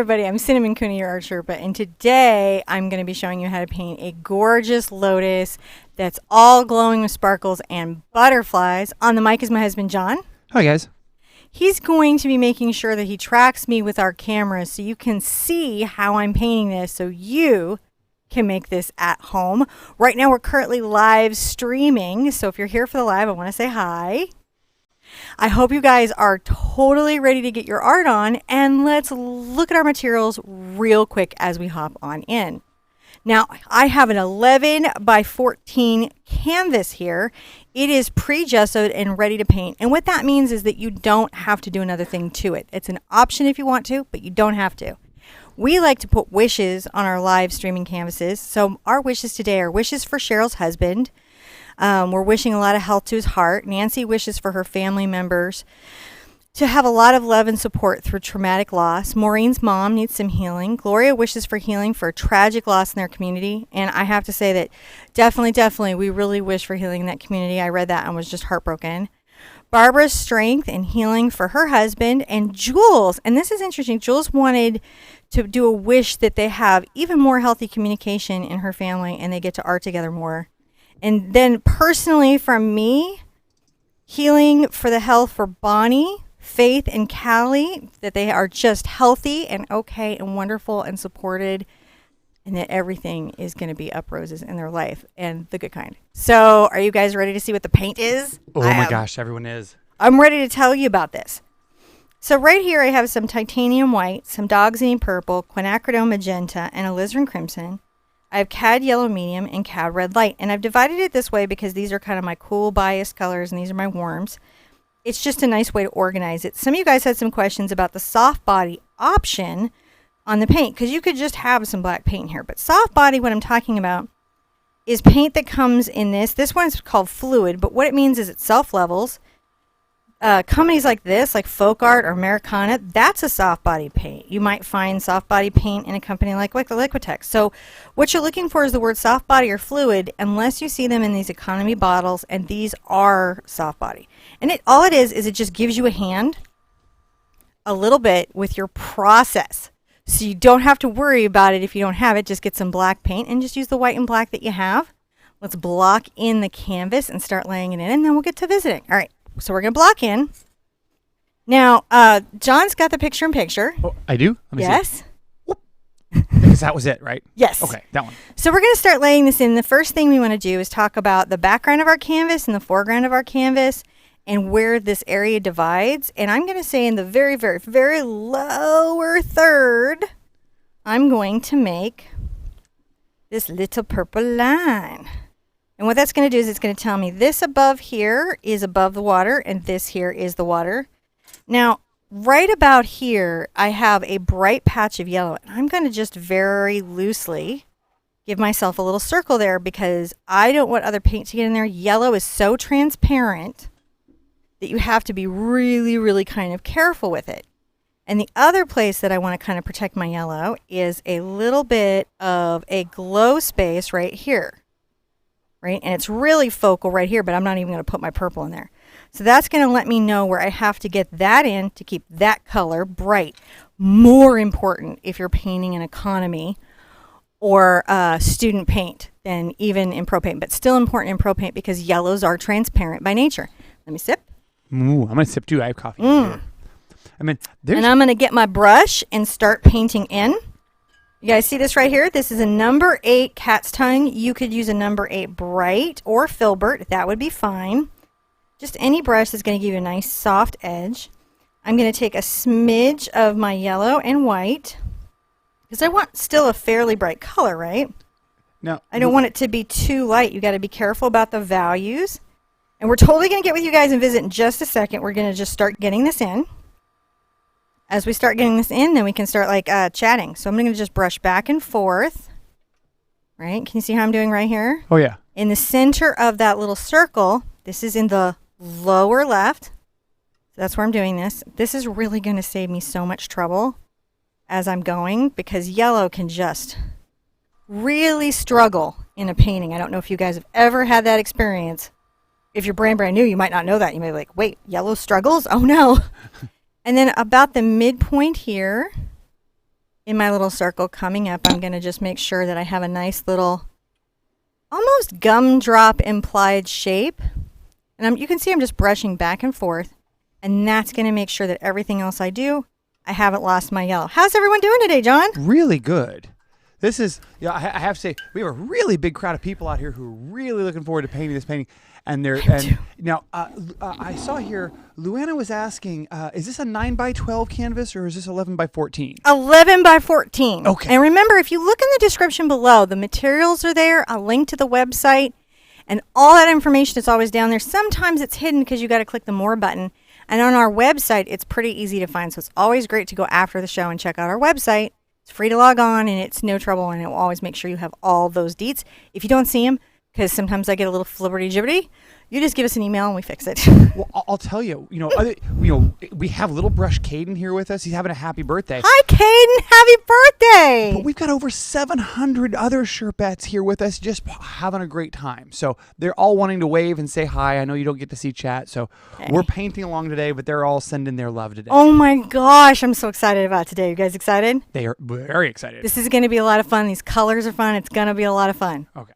everybody, I'm Cinnamon Cooney, your art Sherpa, and today I'm going to be showing you how to paint a gorgeous lotus that's all glowing with sparkles and butterflies. On the mic is my husband, John. Hi, guys. He's going to be making sure that he tracks me with our cameras so you can see how I'm painting this so you can make this at home. Right now we're currently live streaming, so if you're here for the live, I want to say hi. I hope you guys are totally ready to get your art on, and let's look at our materials real quick as we hop on in. Now, I have an 11 by 14 canvas here. It is pre-gessoed and ready to paint, and what that means is that you don't have to do another thing to it. It's an option if you want to, but you don't have to. We like to put wishes on our live streaming canvases, so our wishes today are wishes for Cheryl's husband. We're wishing a lot of health to his heart. Nancy wishes for her family members to have a lot of love and support through traumatic loss. Maureen's mom needs some healing. Gloria wishes for healing for a tragic loss in their community. And I have to say that definitely, we really wish for healing in that community. I read that and was just heartbroken. Barbara's strength and healing for her husband. And Jules, and this is interesting, Jules wanted to do a wish that they have even more healthy communication in her family and they get to art together more. And then personally from me, healing for the health for Bonnie, Faith, and Callie, that they are just healthy and okay and wonderful and supported, and that everything is going to be up roses in their life and the good kind. So are you guys ready to see what the paint is? Oh my gosh, everyone is. I'm ready to tell you about this. So right here I have some titanium white, some Doxine purple, quinacridone magenta, and alizarin crimson. I have cad yellow medium and cad red light, and I've divided it this way because these are kind of my cool bias colors and these are my warms. It's just a nice way to organize it. Some of you guys had some questions about the soft body option on the paint because you could just have some black paint here, but soft body, what I'm talking about is paint that comes in this. This one's called fluid, but what it means is it self-levels. Companies like this, like Folk Art or Americana, that's a soft body paint. You might find soft body paint in a company like Liquitex. So what you're looking for is the word soft body or fluid, unless you see them in these economy bottles, and these are soft body. And all it is it just gives you a hand a little bit with your process. So you don't have to worry about it if you don't have it. Just get some black paint and just use the white and black that you have. Let's block in the canvas and start laying it in, and then we'll get to visiting. All right. So we're going to block in. Now, John's got the picture-in-picture. Oh, I do? Let me yes. See. Because that was it, right? Yes. Okay, that one. So we're going to start laying this in. The first thing we want to do is talk about the background of our canvas and the foreground of our canvas and where this area divides. And I'm going to say in the very, very, very lower third, I'm going to make this little purple line. And what that's going to do is it's going to tell me this above here is above the water and this here is the water. Now, right about here, I have a bright patch of yellow. And I'm going to just very loosely give myself a little circle there because I don't want other paint to get in there. Yellow is so transparent that you have to be really, really kind of careful with it. And the other place that I want to kind of protect my yellow is a little bit of a glow space right here. Right? And it's really focal right here, but I'm not even going to put my purple in there. So that's going to let me know where I have to get that in to keep that color bright. More important if you're painting an economy or student paint than even in pro paint, but still important in pro paint because yellows are transparent by nature. Let me sip. Ooh, I'm going to sip too. I have coffee here. I mean, and I'm going to get my brush and start painting in. You guys see this right here? This is a number 8 cat's tongue. You could use a number 8 bright or filbert. That would be fine. Just any brush is going to give you a nice soft edge. I'm going to take a smidge of my yellow and white because I want still a fairly bright color, right? No. I don't want it to be too light. You got to be careful about the values. And we're totally going to get with you guys and visit in just a second. We're going to just start getting this in. As we start getting this in, then we can start like chatting. So I'm going to just brush back and forth. Right? Can you see how I'm doing right here? Oh, yeah. In the center of that little circle, this is in the lower left. So that's where I'm doing this. This is really going to save me so much trouble as I'm going because yellow can just really struggle in a painting. I don't know if you guys have ever had that experience. If you're brand new, you might not know that. You may be like, wait, yellow struggles? Oh, no. And then about the midpoint here, in my little circle coming up, I'm going to just make sure that I have a nice little almost gumdrop implied shape. And you can see I'm just brushing back and forth. And that's going to make sure that everything else I do, I haven't lost my yellow. How's everyone doing today, John? Really good. This is, I have to say, we have a really big crowd of people out here who are really looking forward to painting this painting. And now I saw here, Luana was asking, is this a 9x12 canvas or is this 11x14? 11 by 14. Okay. And remember, if you look in the description below, the materials are there, a link to the website, and all that information is always down there. Sometimes it's hidden because you got to click the more button. And on our website, it's pretty easy to find. So it's always great to go after the show and check out our website. It's free to log on and it's no trouble, and it will always make sure you have all those deets. If you don't see them, because sometimes I get a little flibberty-gibberty, you just give us an email and we fix it. Well, I'll tell you, we have little brush Caden here with us. He's having a happy birthday. Hi, Caden. Happy birthday. But we've got over 700 other Sherpettes here with us just having a great time. So they're all wanting to wave and say hi. I know you don't get to see chat. So we're painting along today, but they're all sending their love today. Oh, my gosh. I'm so excited about today. You guys excited? They are very excited. This is going to be a lot of fun. These colors are fun. It's going to be a lot of fun. Okay.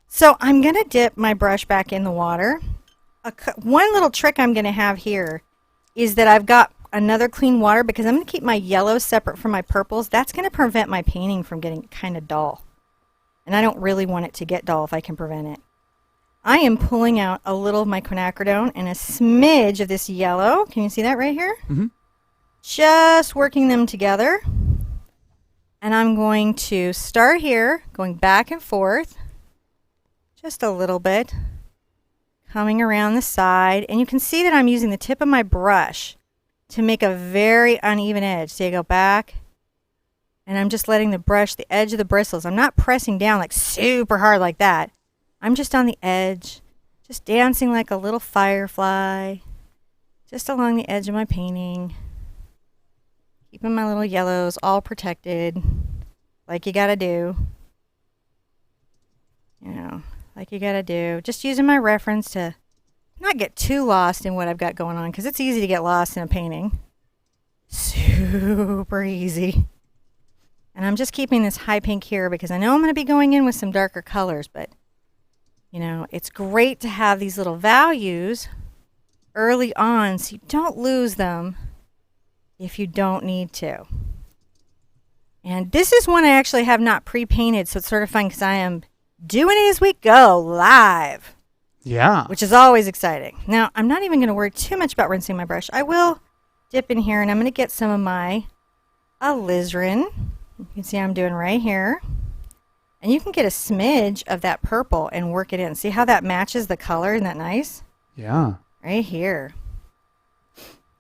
So I'm going to dip my brush back in the water. One little trick I'm going to have here is that I've got another clean water because I'm going to keep my yellows separate from my purples. That's going to prevent my painting from getting kind of dull. And I don't really want it to get dull if I can prevent it. I am pulling out a little of my quinacridone and a smidge of this yellow. Can you see that right here? Mm-hmm. Just working them together. And I'm going to start here, going back and forth. Just a little bit, coming around the side, and you can see that I'm using the tip of my brush to make a very uneven edge. So you go back, and I'm just letting the brush, the edge of the bristles, I'm not pressing down like super hard like that. I'm just on the edge, just dancing like a little firefly, just along the edge of my painting, keeping my little yellows all protected, like you gotta do, like you gotta do. Just using my reference to not get too lost in what I've got going on, because it's easy to get lost in a painting. Super easy. And I'm just keeping this high pink here because I know I'm going to be going in with some darker colors, but it's great to have these little values early on so you don't lose them if you don't need to. And this is one I actually have not pre-painted, so it's sort of fun because I am doing it as we go live. Yeah. Which is always exciting. Now, I'm not even going to worry too much about rinsing my brush. I will dip in here and I'm going to get some of my alizarin. You can see I'm doing right here. And you can get a smidge of that purple and work it in. See how that matches the color? Isn't that nice? Yeah. Right here.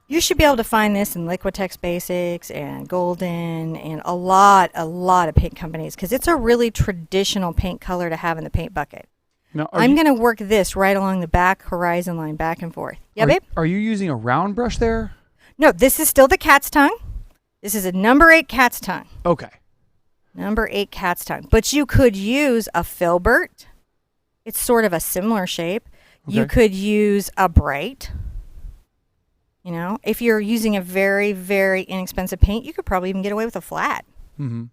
You should be able to find this in Liquitex Basics and Golden and a lot of paint companies because it's a really traditional paint color to have in the paint bucket. Now, I'm going to work this right along the back horizon line, back and forth. Yeah, babe? Are you using a round brush there? No, this is still the cat's tongue. This is a number 8 cat's tongue. Okay. Number 8 cat's tongue. But you could use a filbert. It's sort of a similar shape. Okay. You could use a bright. If you're using a very, very inexpensive paint, you could probably even get away with a flat. Mm-hmm.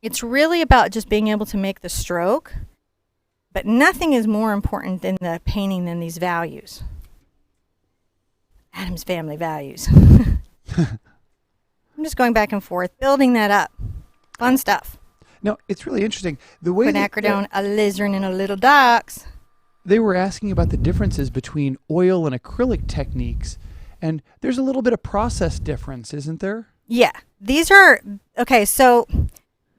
It's really about just being able to make the stroke, but nothing is more important than the painting than these values. Adam's family values. I'm just going back and forth, building that up. Fun stuff. No, it's really interesting. The way Quinacridone, alizarin, and a little docs. They were asking about the differences between oil and acrylic techniques, and there's a little bit of process difference, isn't there? Yeah. These are, okay, so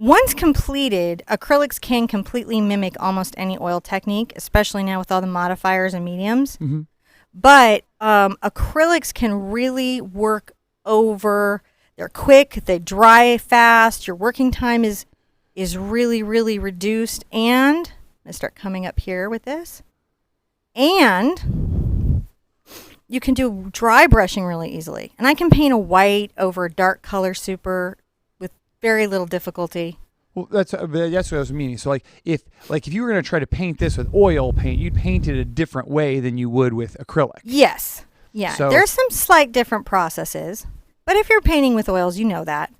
once completed, acrylics can completely mimic almost any oil technique, especially now with all the modifiers and mediums. Mm-hmm. But acrylics can really work over, they're quick, they dry fast, your working time is really, really reduced, and I'm going to start coming up here with this. And you can do dry brushing really easily. And I can paint a white over a dark color super with very little difficulty. Well, that's what I was meaning. So, if you were going to try to paint this with oil paint, you'd paint it a different way than you would with acrylic. Yes. Yeah. So, there's some slight different processes. But if you're painting with oils, you know that.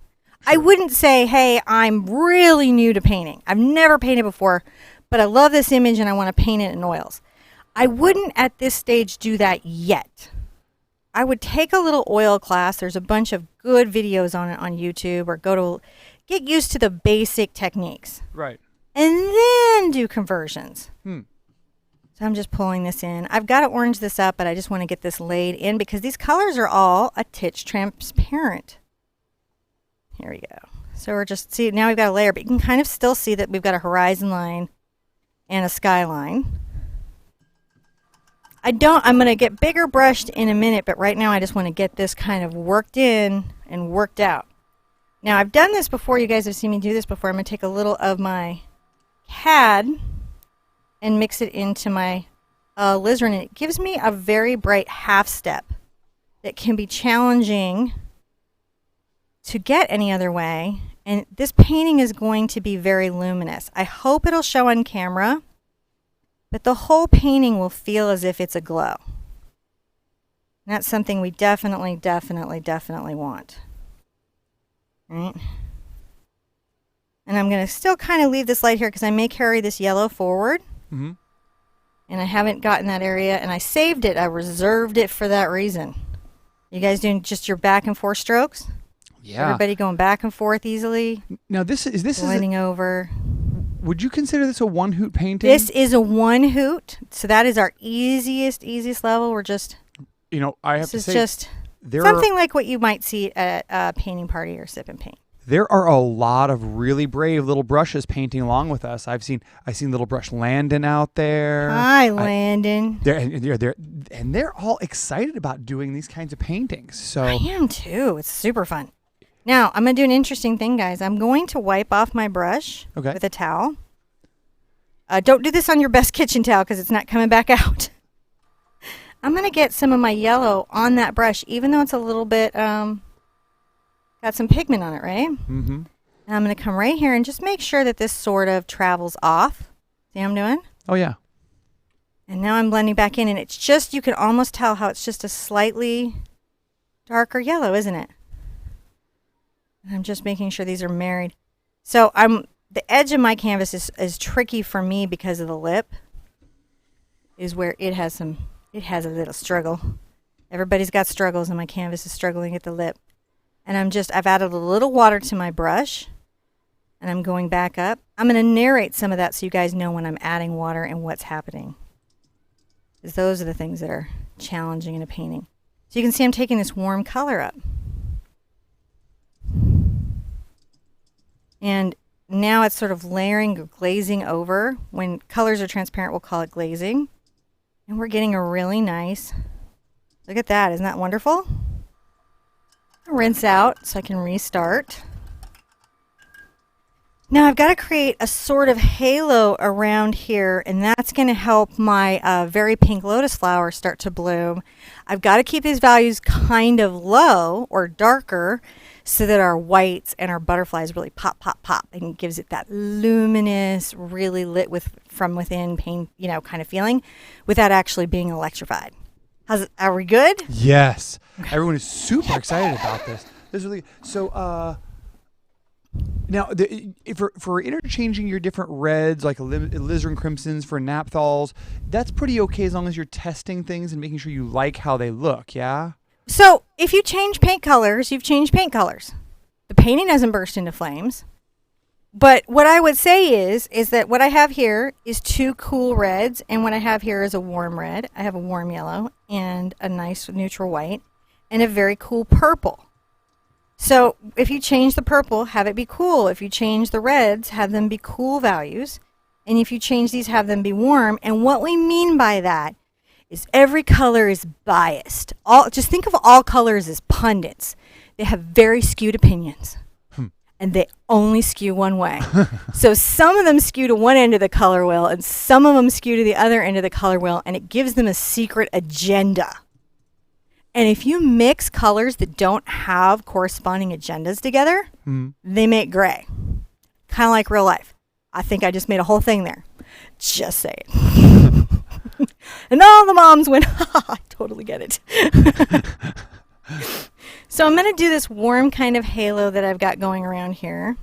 I wouldn't say, hey, I'm really new to painting. I've never painted before, but I love this image and I want to paint it in oils. I wouldn't at this stage do that yet. I would take a little oil class. There's a bunch of good videos on it on YouTube, or get used to the basic techniques. Right. And then do conversions. Hmm. So I'm just pulling this in. I've got to orange this up, but I just want to get this laid in because these colors are all a titch transparent. Here we go. So we're just, see, now we've got a layer, but you can kind of still see that we've got a horizon line and a skyline. I'm going to get bigger brushed in a minute, but right now I just want to get this kind of worked in and worked out. Now I've done this before. You guys have seen me do this before. I'm going to take a little of my CAD and mix it into my alizarin, and it gives me a very bright half step that can be challenging to get any other way. And this painting is going to be very luminous. I hope it'll show on camera, but the whole painting will feel as if it's a glow. And that's something we definitely want. Right? And I'm going to still kind of leave this light here because I may carry this yellow forward. Mm-hmm. And I haven't gotten that area, and I saved it. I reserved it for that reason. You guys doing just your back and forth strokes? Yeah. Everybody going back and forth easily? Now this is blending over. Would you consider this a one hoot painting? This is a one hoot. So that is our easiest level. We're just, You know, I have to this say, is just something like what you might see at a painting party or sip and paint. there are a lot of really brave little brushes painting along with us. I've seen little brush Landon out there. Hi, Landon. They're all excited about doing these kinds of paintings. So I am too. It's super fun. Now, I'm going to do an interesting thing, guys. I'm going to wipe off my brush with a towel. Don't do this on your best kitchen towel because it's not coming back out. I'm going to get some of my yellow on that brush, even though it's a little bit, got some pigment on it, right? Mm-hmm. And I'm going to come right here and just make sure that this sort of travels off. See what I'm doing? Oh, yeah. And now I'm blending back in, and it's just, you can almost tell how it's just a slightly darker yellow, isn't it? And I'm just making sure these are married. So the edge of my canvas is tricky for me because of the lip, is where it has a little struggle. Everybody's got struggles, and my canvas is struggling at the lip. And I've added a little water to my brush, and I'm going back up. I'm going to narrate some of that so you guys know when I'm adding water and what's happening. Because those are the things that are challenging in a painting. So you can see I'm taking this warm color up. And now it's sort of layering or glazing over. When colors are transparent, we'll call it glazing. And we're getting a really nice, look at that, isn't that wonderful? Rinse out so I can restart. Now I've got to create a sort of halo around here, and that's going to help my very pink lotus flower start to bloom. I've got to keep these values kind of low or darker so that our whites and our butterflies really pop, pop, pop, and it gives it that luminous, really lit from within paint, kind of feeling without actually being electrified. Are we good? Yes. Okay. Everyone is super excited about this. This is really so. Now, for interchanging your different reds, like alizarin crimsons for naphthal's, that's pretty okay as long as you're testing things and making sure you like how they look. Yeah. So if you change paint colors, you've changed paint colors. The painting doesn't burst into flames. But what I would say is that what I have here is two cool reds, and what I have here is a warm red. I have a warm yellow and a nice neutral white and a very cool purple. So if you change the purple, have it be cool. If you change the reds, have them be cool values. And if you change these, have them be warm. And what we mean by that is every color is biased. Just think of all colors as pundits. They have very skewed opinions. And they only skew one way. So some of them skew to one end of the color wheel, and some of them skew to the other end of the color wheel, and it gives them a secret agenda. And if you mix colors that don't have corresponding agendas together, they make gray. Kind of like real life. I think I just made a whole thing there. Just say it. And all the moms went, I totally get it. So I'm going to do this warm kind of halo that I've got going around here.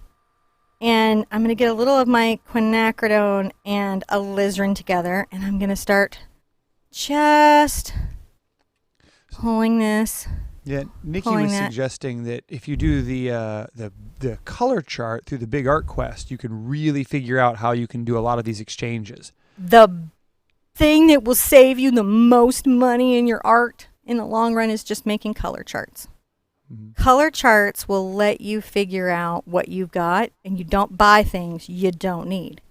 And I'm going to get a little of my quinacridone and alizarin together. And I'm going to start just pulling this. Yeah, Nikki Pulling was that. suggesting that if you do the color chart through the Big Art Quest, you can really figure out how you can do a lot of these exchanges. The thing that will save you the most money in your art in the long run is just making color charts. Color charts will let you figure out what you've got, and you don't buy things you don't need.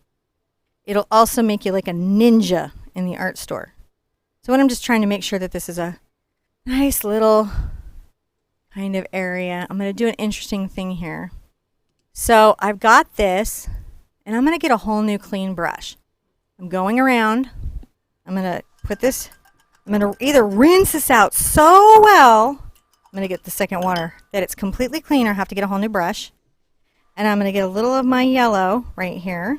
It'll also make you like a ninja in the art store. So what I'm just trying to make sure that this is a nice little kind of area. I'm going to do an interesting thing here. So I've got this, and I'm going to get a whole new clean brush. I'm going around. I'm going to put this, I'm going to either rinse this out so well, I'm going to get the second water, that it's completely clean, or have to get a whole new brush. And I'm going to get a little of my yellow right here.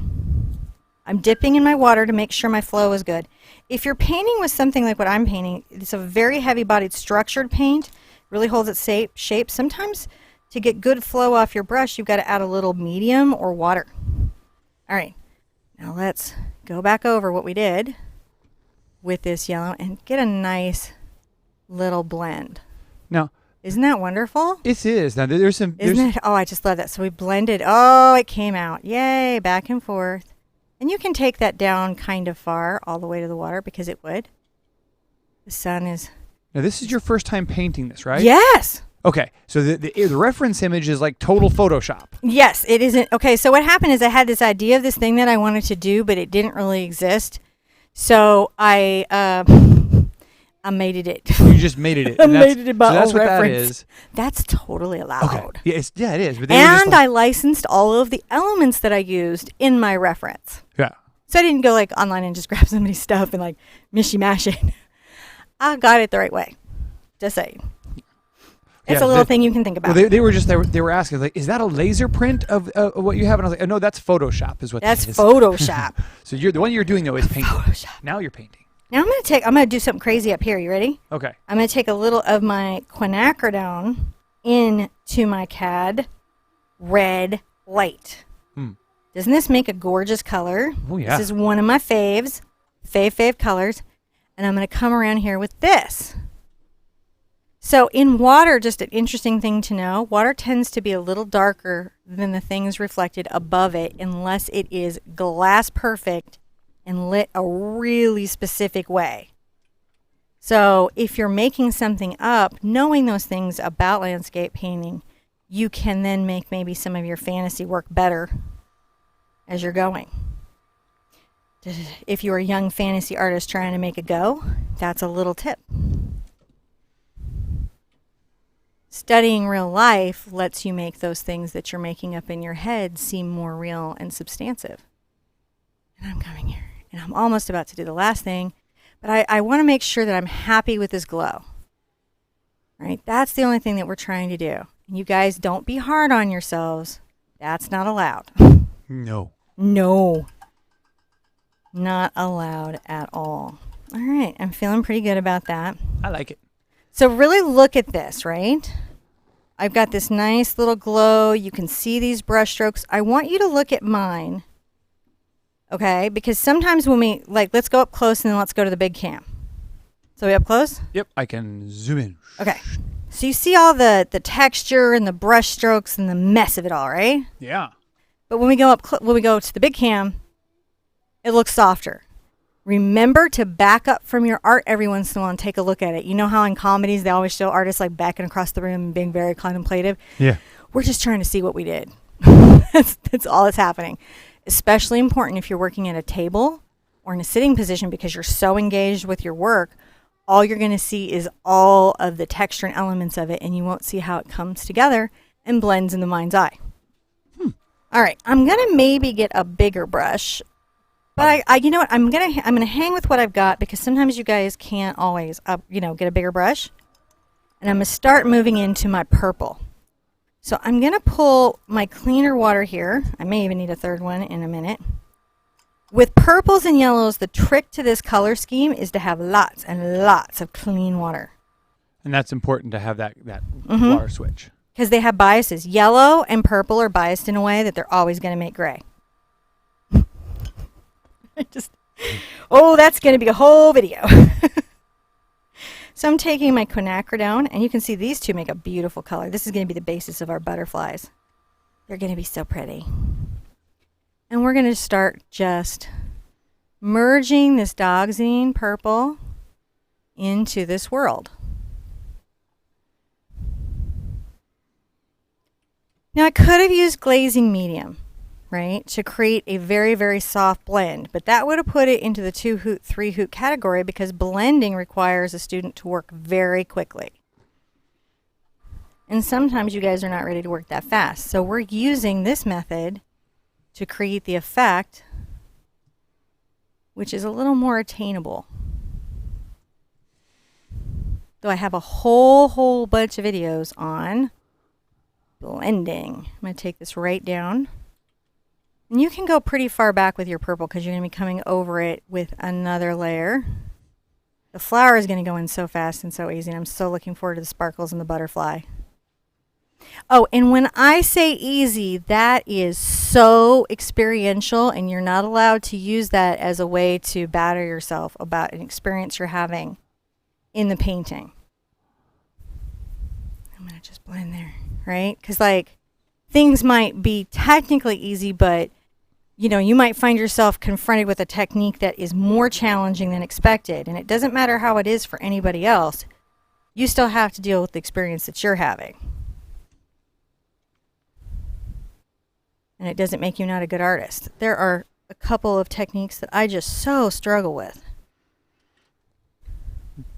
I'm dipping in my water to make sure my flow is good. If you're painting with something like what I'm painting, it's a very heavy-bodied structured paint, really holds its shape. Sometimes to get good flow off your brush, you've got to add a little medium or water. All right, now let's go back over what we did with this yellow and get a nice little blend. Now, isn't that wonderful? it is. Now, there's some... Isn't it? Oh, I just love that. So we blended. Oh, it came out. Yay, back and forth. And you can take that down kind of far all the way to the water, because it would. The sun is... Now, this is your first time painting this, right? Yes. Okay, so the reference image is like total Photoshop. Yes, it isn't. Okay, so what happened is I had this idea of this thing that I wanted to do, but it didn't really exist. So I made it. You just made it. I and that's- made it about so that's what reference. that is. That's totally allowed. Okay. Yeah, it is. But they were just And like, I licensed all of the elements that I used in my reference. yeah. So I didn't go like online and just grab somebody's stuff and like mishy-mash it. I got it the right way. Just saying. It's Yeah, a little the- thing you can think about. Well, they were asking, like, is that a laser print of what you have? And I was like, oh, no, that's Photoshop is what That's that is. Photoshop. So the one you're doing, though, is painting. Photoshop. Now you're painting. Now I'm gonna do something crazy up here. You ready? Okay. I'm gonna take a little of my quinacridone into my CAD red light. Doesn't this make a gorgeous color? Oh, yeah. This is one of my faves, fave colors. And I'm gonna come around here with this. So in water, just an interesting thing to know, water tends to be a little darker than the things reflected above it unless it is glass perfect and lit a really specific way. So if you're making something up, knowing those things about landscape painting, you can then make maybe some of your fantasy work better as you're going. If you're a young fantasy artist trying to make a go, that's a little tip. Studying real life lets you make those things that you're making up in your head seem more real and substantive. And I'm coming here, and I'm almost about to do the last thing, but I want to make sure that I'm happy with this glow. Right? That's the only thing that we're trying to do. And you guys, don't be hard on yourselves. That's not allowed. No. No. Not allowed at all. All right, I'm feeling pretty good about that. I like it. So really look at this, right? I've got this nice little glow. You can see these brush strokes. I want you to look at mine, okay? Because sometimes when we, like, let's go up close and then let's go to the big cam. So we up close? Yep, I can zoom in. Okay. So you see all the texture and the brush strokes and the mess of it all, right? Yeah. But when we go when we go to the big cam, it looks softer. Remember to back up from your art every once in a while and take a look at it. You know how in comedies they always show artists like backing across the room and being very contemplative? Yeah. We're just trying to see what we did. That's all that's happening. Especially important if you're working at a table or in a sitting position because you're so engaged with your work. All you're going to see is all of the texture and elements of it, and you won't see how it comes together and blends in the mind's eye. All right, I'm gonna maybe get a bigger brush, but I you know what? I'm gonna hang with what I've got because sometimes you guys can't always get a bigger brush, and I'm gonna start moving into my purple. So I'm gonna pull my cleaner water here. I may even need a third one in a minute. With purples and yellows, the trick to this color scheme is to have lots and lots of clean water. And that's important to have that water switch. Because they have biases. Yellow and purple are biased in a way that they're always going to make gray. That's going to be a whole video. So I'm taking my quinacridone, and you can see these two make a beautiful color. This is going to be the basis of our butterflies. They're going to be so pretty. And we're going to start just merging this Dioxazine purple into this world. Now I could have used glazing medium, right, to create a very, very soft blend, but that would have put it into the 2-hoot, 3-hoot category because blending requires a student to work very quickly. And sometimes you guys are not ready to work that fast. So we're using this method to create the effect, which is a little more attainable. Though I have a whole bunch of videos on blending. I'm going to take this right down. And you can go pretty far back with your purple because you're going to be coming over it with another layer. The flower is going to go in so fast and so easy, and I'm so looking forward to the sparkles and the butterfly. Oh, and when I say easy, that is so experiential, and you're not allowed to use that as a way to batter yourself about an experience you're having in the painting. I'm going to just blend there, right? Because, like, things might be technically easy, but, you know, you might find yourself confronted with a technique that is more challenging than expected, and it doesn't matter how it is for anybody else. You still have to deal with the experience that you're having. And it doesn't make you not a good artist. There are a couple of techniques that I just so struggle with.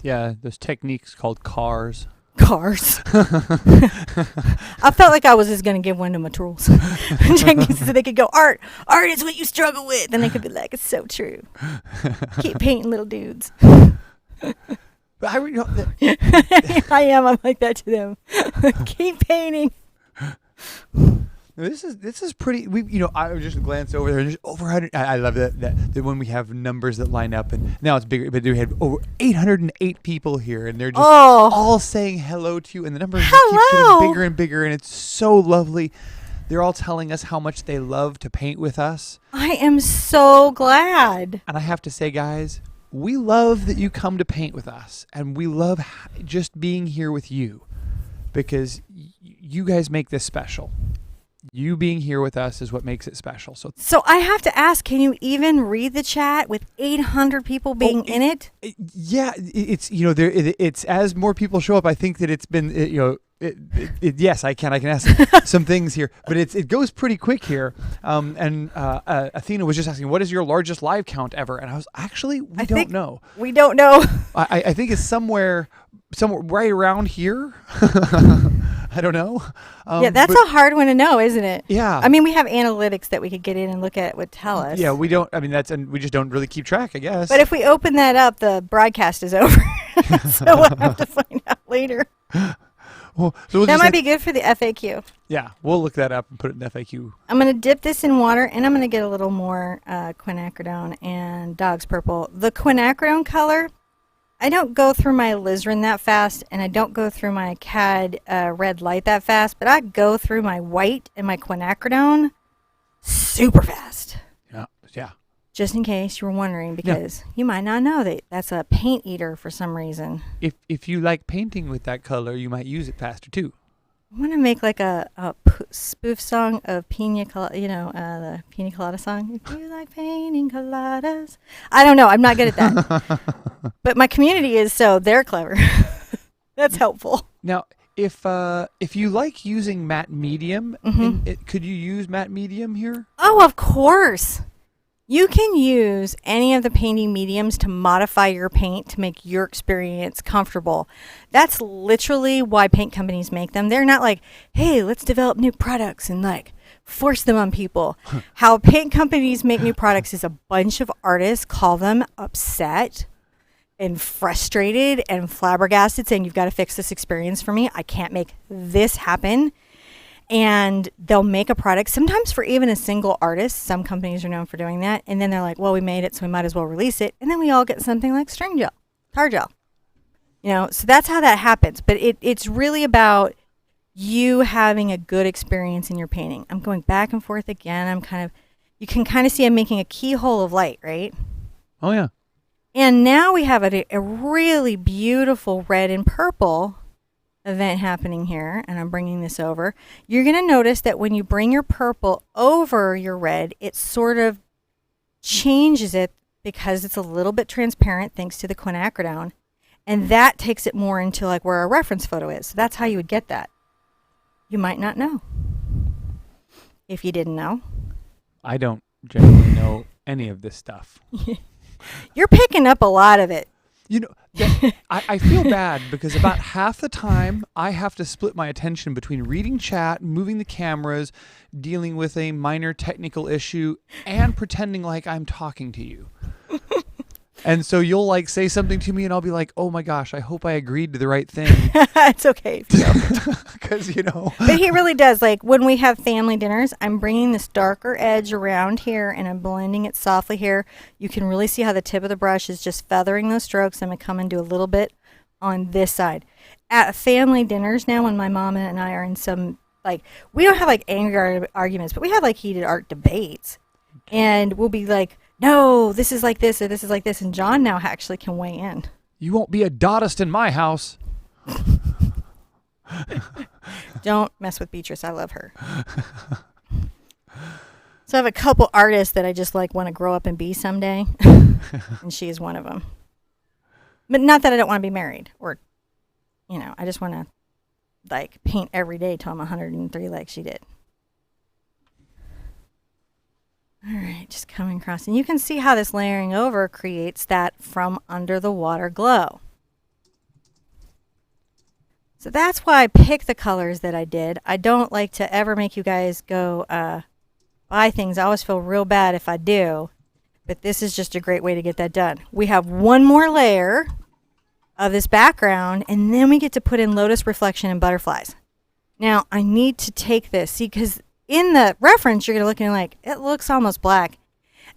Yeah, those techniques called cars. Cars. I felt like I was just going to give one to my trolls. Techniques so they could go, art is what you struggle with. And they could be like, it's so true. Keep painting little dudes. But I am. I'm like that to them. Keep painting. This is pretty. I just glanced over there. And there's over 100. I love that when we have numbers that line up, and now it's bigger. But we had over 808 people here, and they're just all saying hello to you, and the numbers just keep getting bigger and bigger, and it's so lovely. They're all telling us how much they love to paint with us. I am so glad. And I have to say, guys, we love that you come to paint with us, and we love just being here with you because you guys make this special. You being here with us is what makes it special. So I have to ask, can you even read the chat with 800 people being in it? Yeah, it's it's as more people show up. I think that it's been yes, I can ask some things here, but it goes pretty quick here. And Athena was just asking, what is your largest live count ever? And I was we don't know. We don't know. I think it's somewhere right around here. I don't know. Yeah, that's a hard one to know, isn't it? Yeah. I mean, we have analytics that we could get in and look at would tell us. Yeah, we don't. I mean, and we just don't really keep track, I guess. But if we open that up, the broadcast is over. So we'll have to find out later. Well, so that might be good for the FAQ. Yeah, we'll look that up and put it in the FAQ. I'm going to dip this in water, and I'm going to get a little more quinacridone and Dog's Purple. The quinacridone color, I don't go through my alizarin that fast, and I don't go through my CAD red light that fast, but I go through my white and my quinacridone super fast. Yeah. Just in case you were wondering, because you might not know that that's a paint eater for some reason. If you like painting with that color, you might use it faster too. I want to make like a spoof song of Pina Colada, the Pina Colada song. If you like painting coladas. I don't know. I'm not good at that. But my community is, so they're clever. That's helpful. Now, if you like using matte medium, could you use matte medium here? Oh, of course. You can use any of the painting mediums to modify your paint to make your experience comfortable. That's literally why paint companies make them. They're not like, hey, let's develop new products and like force them on people. How paint companies make new products is a bunch of artists call them upset and frustrated and flabbergasted saying, you've got to fix this experience for me. I can't make this happen. And they'll make a product, sometimes for even a single artist. Some companies are known for doing that. And then they're like, well, we made it, so we might as well release it. And then we all get something like string gel, tar gel. So that's how that happens. But it's really about you having a good experience in your painting. I'm going back and forth again. You can kind of see I'm making a keyhole of light, right? Oh, yeah. And now we have a really beautiful red and purple event happening here. And I'm bringing this over. You're going to notice that when you bring your purple over your red, it sort of changes it because it's a little bit transparent thanks to the quinacridone. And that takes it more into like where our reference photo is. So that's how you would get that. You might not know. If you didn't know. I don't generally know any of this stuff. You're picking up a lot of it. I feel bad because about half the time I have to split my attention between reading chat, moving the cameras, dealing with a minor technical issue, and pretending like I'm talking to you. And so you'll like say something to me and I'll be like, oh my gosh, I hope I agreed to the right thing. It's okay if you don't. Because, But he really does. Like when we have family dinners, I'm bringing this darker edge around here and I'm blending it softly here. You can really see how the tip of the brush is just feathering those strokes. I'm going to come and do a little bit on this side. At family dinners now, when my mama and I are in some, like, we don't have like angry arguments, but we have like heated art debates. And we'll be like, no, this is like this or this is like this. And John now actually can weigh in. You won't be a Dadaist in my house. Don't mess with Beatrice. I love her. So I have a couple artists that I just like want to grow up and be someday. And she is one of them. But not that I don't want to be married or, I just want to like paint every day till I'm 103 like she did. All right, just coming across. And you can see how this layering over creates that from under the water glow. So that's why I picked the colors that I did. I don't like to ever make you guys go buy things. I always feel real bad if I do. But this is just a great way to get that done. We have one more layer of this background, and then we get to put in lotus reflection and butterflies. Now, I need to take this. See, because in the reference, you're going to look and like, it looks almost black.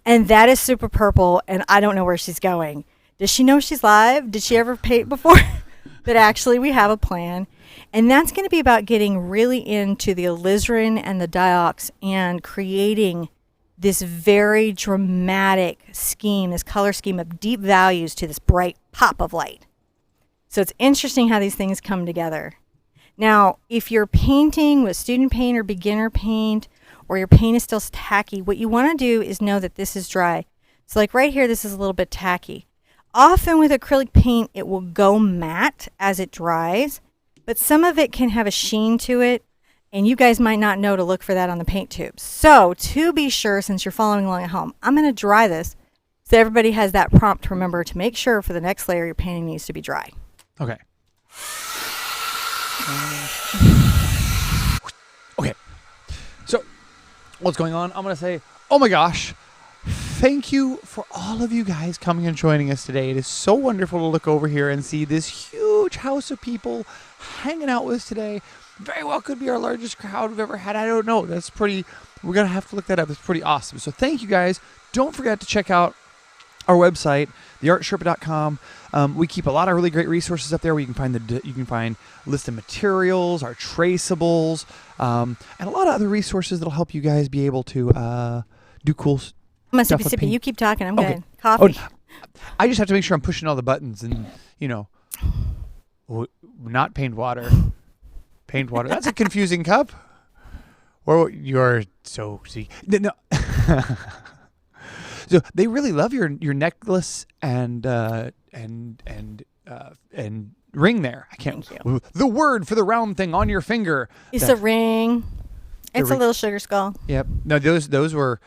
And that is super purple, and I don't know where she's going. Does she know she's live? Did she ever paint before? But actually, we have a plan. And that's going to be about getting really into the alizarin and the diox and creating this very dramatic scheme, this color scheme of deep values to this bright pop of light. So it's interesting how these things come together. Now, if you're painting with student paint or beginner paint, or your paint is still tacky, what you want to do is know that this is dry. So like right here, this is a little bit tacky. Often with acrylic paint, it will go matte as it dries, but some of it can have a sheen to it, and you guys might not know to look for that on the paint tubes. So to be sure, since you're following along at home, I'm going to dry this so everybody has that prompt to remember to make sure for the next layer your painting needs to be dry. Okay. Okay. So, what's going on? I'm going to say, oh my gosh, thank you for all of you guys coming and joining us today. It is so wonderful to look over here and see this huge house of people hanging out with us today. Very well could be our largest crowd we've ever had. I don't know. That's pretty, we're going to have to look that up. It's pretty awesome. So thank you guys. Don't forget to check out our website, theartsherpa.com. We keep a lot of really great resources up there where you can find list of materials, our traceables, and a lot of other resources that'll help you guys be able to do cool stuff. I'm a sippy. You keep talking. I'm okay. good. Coffee. Oh, I just have to make sure I'm pushing all the buttons and, not paint water. Paint water. That's a confusing cup. Or you're so see. No. So they really love your necklace and ring there. I can't. Thank you. The word for the round thing on your finger. It's a ring. It's a little sugar skull. Yep. No, those were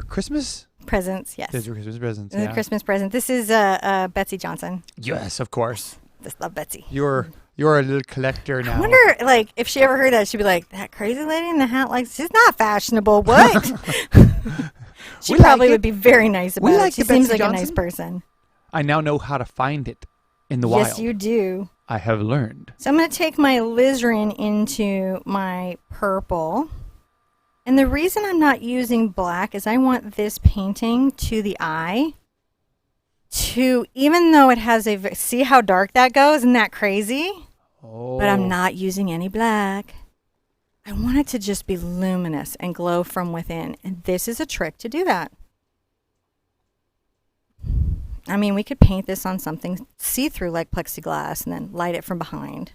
Christmas Presents. Yes. Those were Christmas presents. The Christmas present. This is Betsy Johnson. Yes, of course. Just love Betsy. You're a little collector now. I wonder, like, if she ever heard that, she'd be like, "That crazy lady in the hat, like, she's not fashionable. What?" She probably would be very nice about it. She seems like a nice person. I now know how to find it in the wild. Yes, you do. I have learned. So I'm going to take my alizarin into my purple. And the reason I'm not using black is I want this painting to the eye to, even though it has see how dark that goes? Isn't that crazy? Oh. But I'm not using any black. I want it to just be luminous and glow from within. And this is a trick to do that. I mean, we could paint this on something see-through like plexiglass and then light it from behind,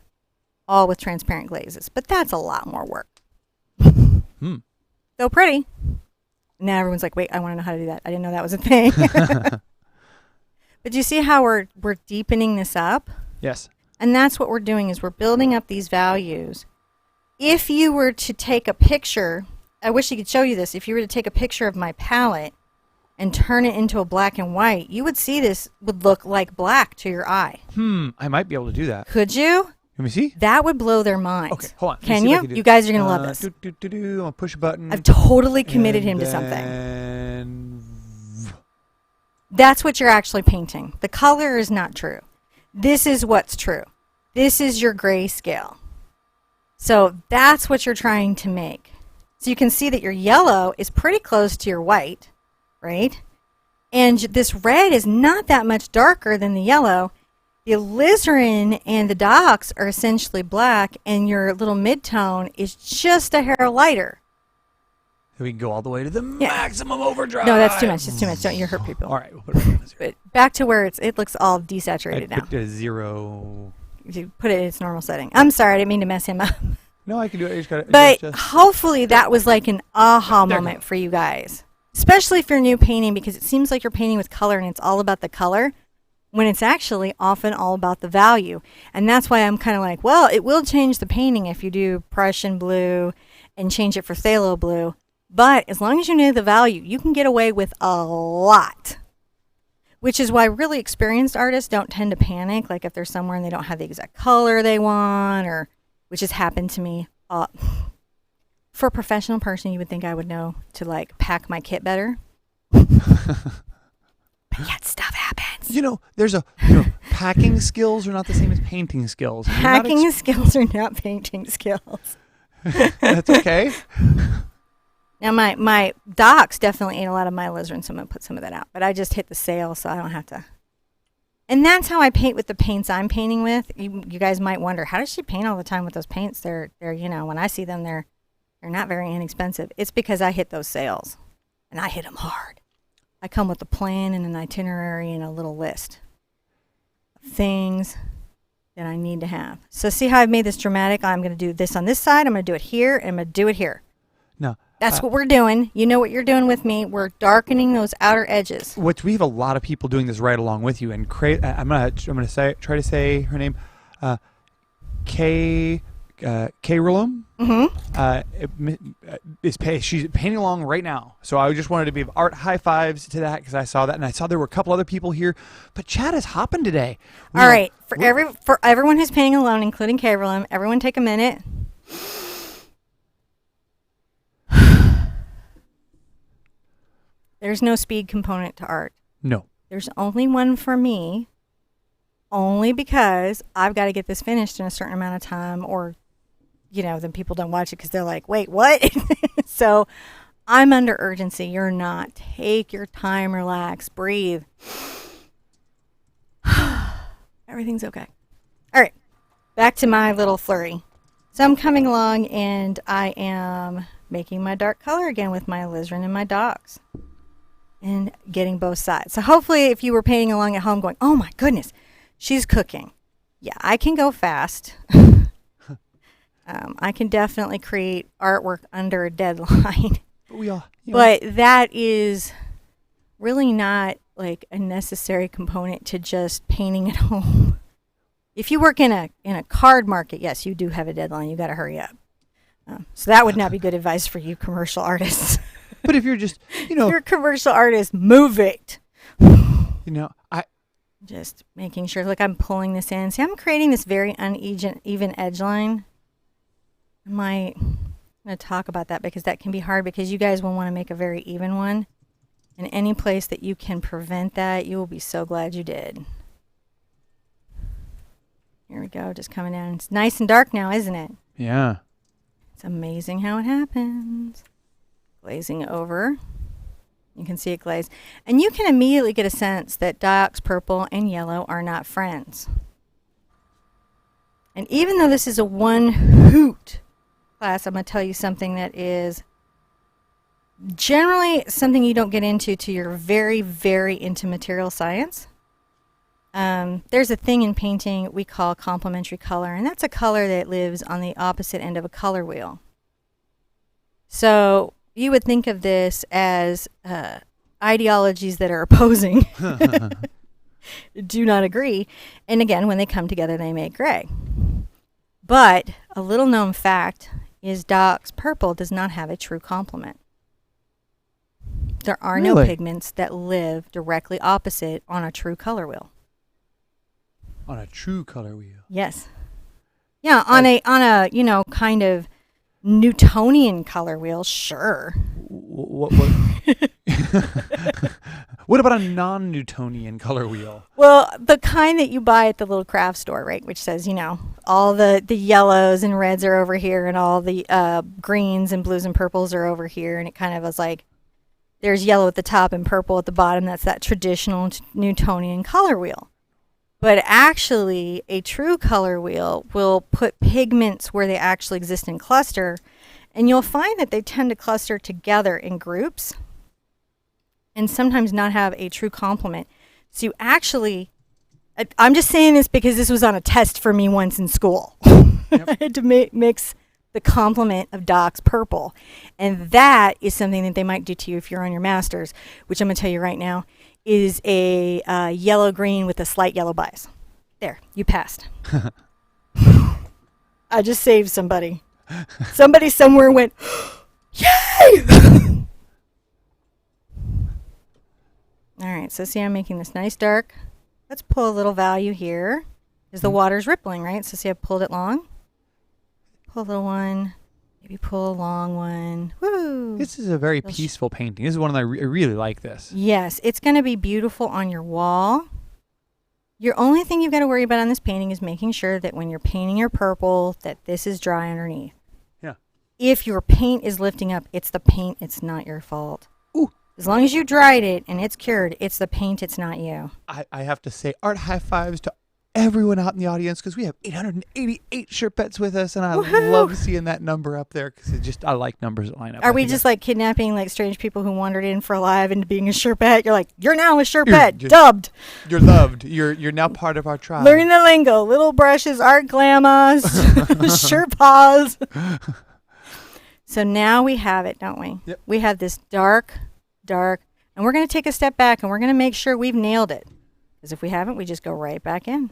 all with transparent glazes. But that's a lot more work. Though pretty. Now everyone's like, wait, I want to know how to do that. I didn't know that was a thing. But do you see how we're deepening this up? Yes. And that's what we're doing, is we're building up these values. If you were to take a picture, I wish I could show you this. If you were to take a picture of my palette and turn it into a black and white, you would see this would look like black to your eye. I might be able to do that. Could you? Let me see. That would blow their minds. Okay, hold on. Let me Can see if I you? do You guys are going to love this. I'm gonna push a button. I've totally committed him to something. And That's what you're actually painting. The color is not true. This is what's true. This is your grayscale. So that's what you're trying to make. So you can see that your yellow is pretty close to your white, right? And this red is not that much darker than the yellow. The alizarin and the docks are essentially black, and your little mid-tone is just a hair lighter. we can go all the way to the maximum overdrive. No, that's too much. It's too much. Don't you hurt people. All right, we'll put it on 0. But back to where it looks all desaturated I'd now. put it to 0. You put it in its normal setting. I'm sorry, I didn't mean to mess him up. No, I can do it. I just gotta But adjust. hopefully that was like an aha There you moment go. for you guys. Especially if you're new painting, because it seems like you're painting with color and it's all about the color, when it's actually often all about the value. And that's why I'm kind of like, well, it will change the painting if you do Prussian blue and change it for phthalo blue. But as long as you know the value, you can get away with a lot. Which is why really experienced artists don't tend to panic. Like if they're somewhere and they don't have the exact color they want, or which has happened to me. For a professional person, you would think I would know to like pack my kit better. But yet stuff happens. There's packing skills are not the same as painting skills. You're not Packing skills are not painting skills. That's okay. Now my docs definitely ate a lot of my alizarin, so I'm gonna put some of that out. But I just hit the sale, so I don't have to. And that's how I paint with the paints I'm painting with. You guys might wonder, how does she paint all the time with those paints? They're when I see them, they're not very inexpensive. It's because I hit those sales, and I hit them hard. I come with a plan and an itinerary and a little list of things that I need to have. So see how I've made this dramatic? I'm going to do this on this side. I'm going to do it here, and I'm going to do it here. No. That's what we're doing. You know what you're doing with me. We're darkening those outer edges. Which we have a lot of people doing this right along with you. And I'm gonna try to say her name, Kay Rulum. She's painting along right now. So I just wanted to give art high fives to that because I saw that, and I saw there were a couple other people here. But Chad is hopping today. All right, for everyone who's painting alone, including Kay Rulum, everyone take a minute. There's no speed component to art. No. There's only one for me, only because I've got to get this finished in a certain amount of time, or, then people don't watch it because they're like, wait, what? So I'm under urgency. You're not. Take your time, relax, breathe. Everything's okay. All right, back to my little flurry. So I'm coming along, and I am making my dark color again with my alizarin and my dogs. And getting both sides. So hopefully if you were painting along at home going, oh my goodness, she's cooking. Yeah, I can go fast. I can definitely create artwork under a deadline. But that is really not like a necessary component to just painting at home. If you work in a card market, yes, you do have a deadline. You got to hurry up. So that would not be good advice for you commercial artists. But if you're just, if you're a commercial artist, move it. I just making sure, like I'm pulling this in. See, I'm creating this very uneven edge line. I'm going to talk about that because that can be hard because you guys will want to make a very even one. And any place that you can prevent that, you will be so glad you did. Here we go, just coming down. It's nice and dark now, isn't it? Yeah. It's amazing how it happens. Glazing over. You can see it glaze. And you can immediately get a sense that Diox purple and yellow are not friends. And even though this is a one hoot class, I'm going to tell you something that is generally something you don't get into till you're very, very into material science. There's a thing in painting we call complementary color, and that's a color that lives on the opposite end of a color wheel. So you would think of this as ideologies that are opposing, do not agree, and again, when they come together, they make gray. But a little known fact is Diox purple does not have a true complement. There are no pigments that live directly opposite on a true color wheel. On a true color wheel. Yes. Yeah, on a kind of Newtonian color wheel, sure. What what about a non-Newtonian color wheel? Well, the kind that you buy at the little craft store, right, which says, all the yellows and reds are over here and all the greens and blues and purples are over here, and it kind of was like there's yellow at the top and purple at the bottom. That's that traditional Newtonian color wheel. But actually, a true color wheel will put pigments where they actually exist in cluster, and you'll find that they tend to cluster together in groups and sometimes not have a true complement. So you actually, I'm just saying this because this was on a test for me once in school. Yep. I had to mix the complement of Diox purple, and that is something that they might do to you if you're on your master's, which I'm going to tell you right now is a yellow-green with a slight yellow bias. There, you passed. I just saved somebody. Somebody somewhere went, yay! All right, so see I'm making this nice dark. Let's pull a little value here because the water's rippling, right? So see I pulled it long. Pull a little one. Maybe pull a long one. Woo! This is a very peaceful painting. This is one that I really like this. Yes, it's going to be beautiful on your wall. Your only thing you've got to worry about on this painting is making sure that when you're painting your purple, that this is dry underneath. Yeah. If your paint is lifting up, it's the paint. It's not your fault. Ooh. As long as you dried it and it's cured, it's the paint. It's not you. I have to say art high fives to everyone out in the audience because we have 888 Sherpettes with us, and I love seeing that number up there because I like numbers that line up. Are we just like kidnapping like strange people who wandered in for live into being a Sherpette? You're like, you're now a Sherpette, dubbed. You're loved. You're now part of our tribe. Learning the lingo, little brushes, art glamas, Sherpas. So now we have it, don't we? Yep. We have this dark, and we're going to take a step back and we're going to make sure we've nailed it. Because if we haven't, we just go right back in.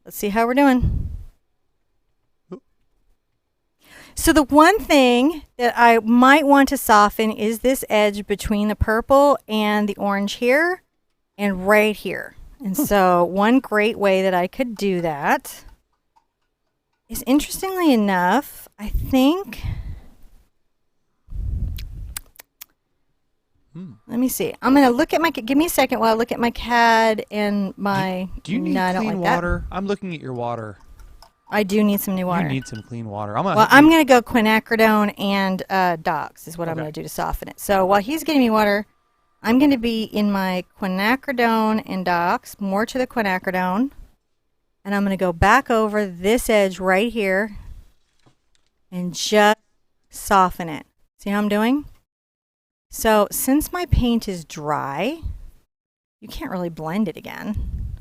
Let's see how we're doing. So the one thing that I might want to soften is this edge between the purple and the orange here and right here. And so one great way that I could do that is, interestingly enough, I think... Let me see. I'm going to look at my... Give me a second while I look at my CAD and my... Do you need clean water? I'm looking at your water. I do need some new water. You need some clean water. I'm going to go quinacridone and Diox is what I'm going to do to soften it. So while he's getting me water, I'm going to be in my quinacridone and Diox, more to the quinacridone. And I'm going to go back over this edge right here and just soften it. See how I'm doing? So since my paint is dry, you can't really blend it again.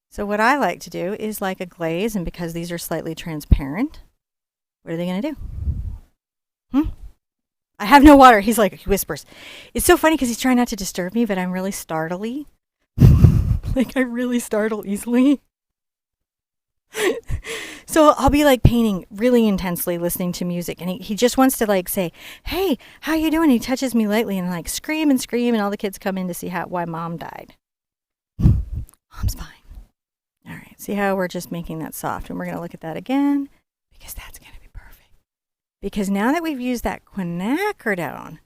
So what I like to do is like a glaze, and because these are slightly transparent, what are they going to do? I have no water. He whispers. It's so funny because he's trying not to disturb me, but I'm really startly. Like I really startle easily. So I'll be like painting really intensely, listening to music, and he just wants to like say, "Hey, how you doing?" He touches me lightly and like scream, and all the kids come in to see why Mom died. Mom's fine. All right, see how we're just making that soft, and we're going to look at that again because that's going to be perfect. Because now that we've used that quinacridone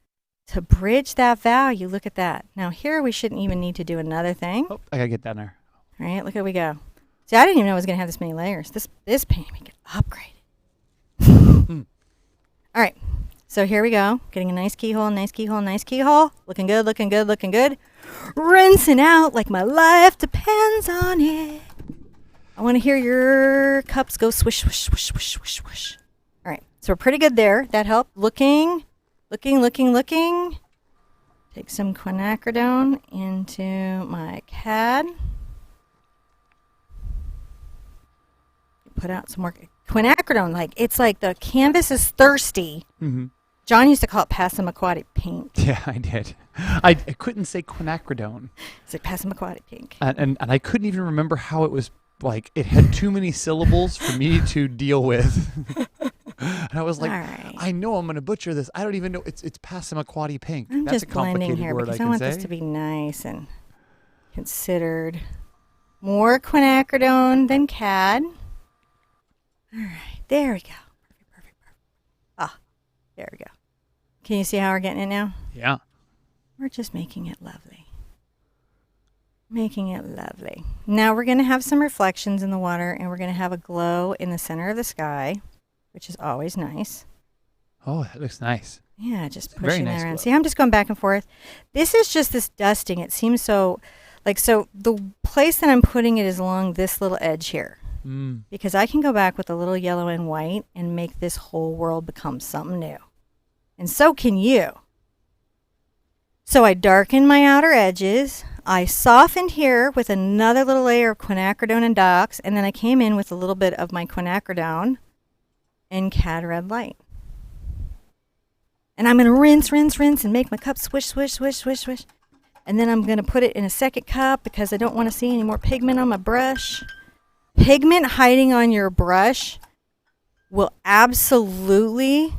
to bridge that value, look at that. Now here we shouldn't even need to do another thing. Oh, I got to get down there. All right, look how we go. See, I didn't even know it was going to have this many layers. This painting we could upgrade it. All right. So here we go. Getting a nice keyhole, nice keyhole, nice keyhole. Looking good, looking good, looking good. Rinsing out like my life depends on it. I want to hear your cups go swish, swish, swish, swish, swish, swish. All right. So we're pretty good there. That helped. Looking. Take some quinacridone into my CAD. Put out some more quinacridone. Like, it's like the canvas is thirsty. Mm-hmm. John used to call it Passamaquoddy pink. Yeah, I did. I couldn't say quinacridone. It's like Passamaquoddy pink. And I couldn't even remember how it was, like, it had too many syllables for me to deal with. And I was like, right. I know I'm going to butcher this. I don't even know. It's Passamaquoddy pink. I'm That's just a complicated blending here word because I I can want say. this to be nice and considered. More quinacridone than CAD. All right, there we go. Perfect. Ah, there we go. Can you see how we're getting it now? Yeah. We're just making it lovely. Making it lovely. Now we're going to have some reflections in the water, and we're going to have a glow in the center of the sky, which is always nice. Oh, that looks nice. Yeah, just Very pushing nice that around. glow. See, I'm just going back and forth. This is just this dusting. It seems so, so the place that I'm putting it is along this little edge here. Mm. Because I can go back with a little yellow and white and make this whole world become something new. And so can you. So I darkened my outer edges. I softened here with another little layer of quinacridone and Diox, and then I came in with a little bit of my quinacridone and CAD red light. And I'm going to rinse, and make my cup swish, swish, swish, swish, swish. And then I'm going to put it in a second cup because I don't want to see any more pigment on my brush. Pigment hiding on your brush will absolutely,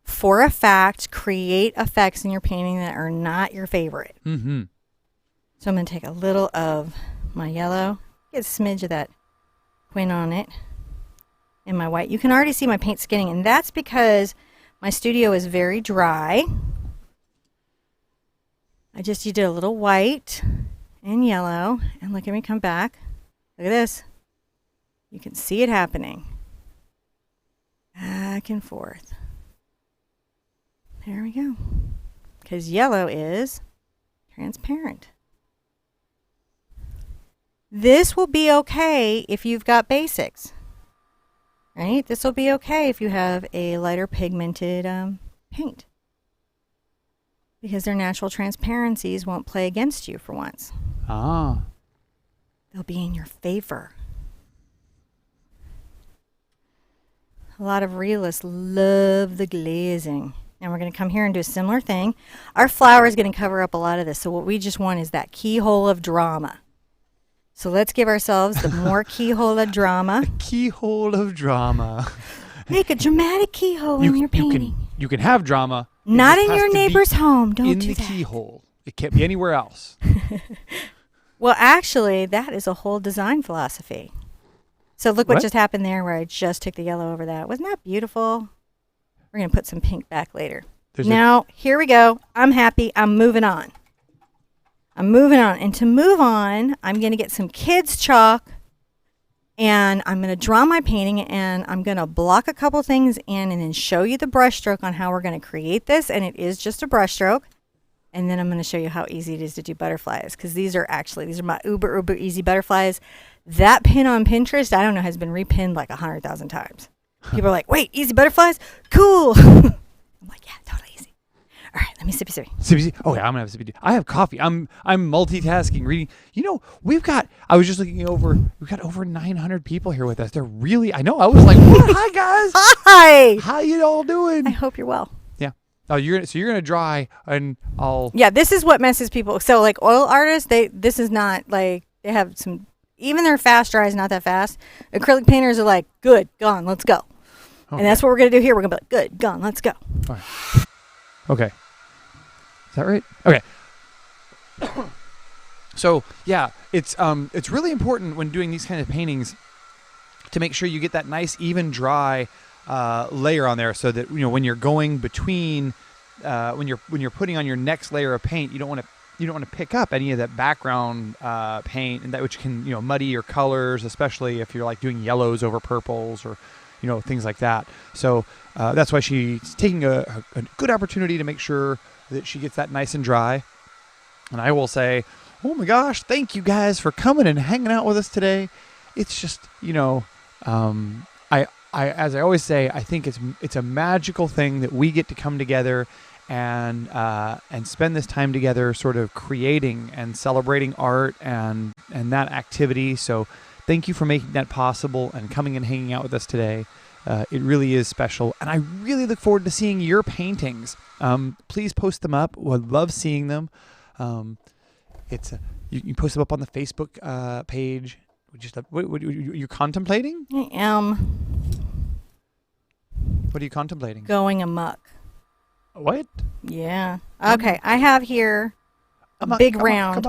for a fact, create effects in your painting that are not your favorite. Mm-hmm. So I'm going to take a little of my yellow, get a smidge of that quin on it, and my white. You can already see my paint skinning, and that's because my studio is very dry. You did a little white and yellow, and look at me come back. Look at this. You can see it happening. Back and forth. There we go. Because yellow is transparent. This will be okay if you've got basics. Right? This will be okay if you have a lighter pigmented paint. Because their natural transparencies won't play against you for once. Ah. They'll be in your favor. A lot of realists love the glazing. And we're going to come here and do a similar thing. Our flower is going to cover up a lot of this. So what we just want is that keyhole of drama. So let's give ourselves the more keyhole of drama. Keyhole of drama. Make a dramatic keyhole in your painting. You can have drama. Not It just in has your to be neighbor's home. Don't in do the that. keyhole. It can't be anywhere else. Well, actually, that is a whole design philosophy. So look what What? just happened there where I just took the yellow over that. Wasn't that beautiful? We're going to put some pink back later. Now, here we go. I'm happy. I'm moving on. And to move on, I'm going to get some kids' chalk, and I'm going to draw my painting, and I'm going to block a couple things in and then show you the brush stroke on how we're going to create this, and it is just a brush stroke. And then I'm going to show you how easy it is to do butterflies, because these are my uber easy butterflies. That pin on Pinterest, I don't know, has been repinned like 100,000 times. People are like, wait, easy butterflies? Cool. I'm like, yeah, totally easy. All right, let me sippy. Sippy. Oh yeah, I'm gonna have sippy. I have coffee. I'm multitasking, reading. You know, I was just looking over. We've got over 900 people here with us. They're really. I know. I was like, what? Hi guys. Hi. How you all doing? I hope you're well. Yeah. Oh, you're gonna dry, and I'll. Yeah, this is what messes people. So like oil artists, this is not like they have some. Even their fast dry is not that fast. Acrylic painters are like, good, gone, let's go. Okay. And that's what we're gonna do here. We're gonna be like, good, gone, let's go. All right. Okay. Is that right? Okay. So yeah, it's really important when doing these kind of paintings to make sure you get that nice even dry layer on there, so that when you're going between when you're putting on your next layer of paint, you don't want to pick up any of that background paint, and that which can muddy your colors, especially if you're like doing yellows over purples or things like that. So that's why she's taking a good opportunity to make sure that she gets that nice and dry. And I will say, oh my gosh, thank you guys for coming and hanging out with us today. It's just, I as I always say, I think it's a magical thing that we get to come together and spend this time together, sort of creating and celebrating art and that activity. So thank you for making that possible and coming and hanging out with us today. It really is special, and I really look forward to seeing your paintings. Please post them up. Would love seeing them. You post them up on the Facebook page. What you're contemplating? I am. What are you contemplating? Going amok. What? Yeah. Okay. I have here a big round.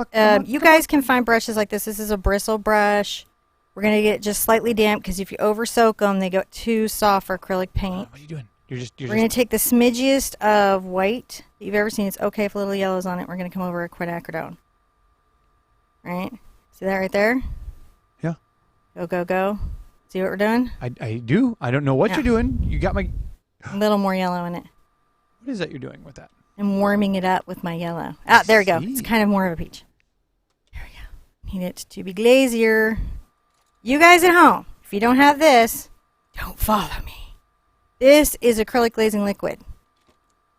You guys can find brushes like this. This is a bristle brush. We're going to get it just slightly damp because if you over soak them, they get too soft for acrylic paint. What are you doing? We're going to take the smidgiest of white that you've ever seen. It's okay if little yellows on it. We're going to come over a quinacridone. Right? See that right there? Yeah. Go, go, go. See what we're doing? I do. I don't know what you're doing. You got my... A little more yellow in it. What is that you're doing with that? I'm warming it up with my yellow. Ah, there we go. See. It's kind of more of a peach. There we go. Need it to be glazier. You guys at home, if you don't have this, don't follow me. This is acrylic glazing liquid.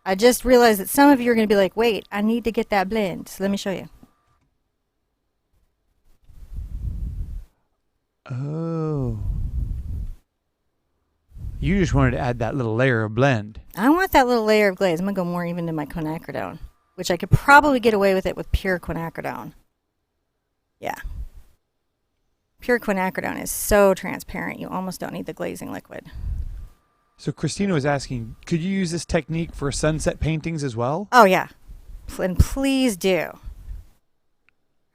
I just realized that some of you are going to be like, wait, I need to get that blend. So let me show you. Oh. You just wanted to add that little layer of blend. I want that little layer of glaze. I'm going to go more even to my quinacridone, which I could probably get away with it with pure quinacridone. Yeah. Pure quinacridone is so transparent, you almost don't need the glazing liquid. So Christina was asking, could you use this technique for sunset paintings as well? Oh, yeah. And please do.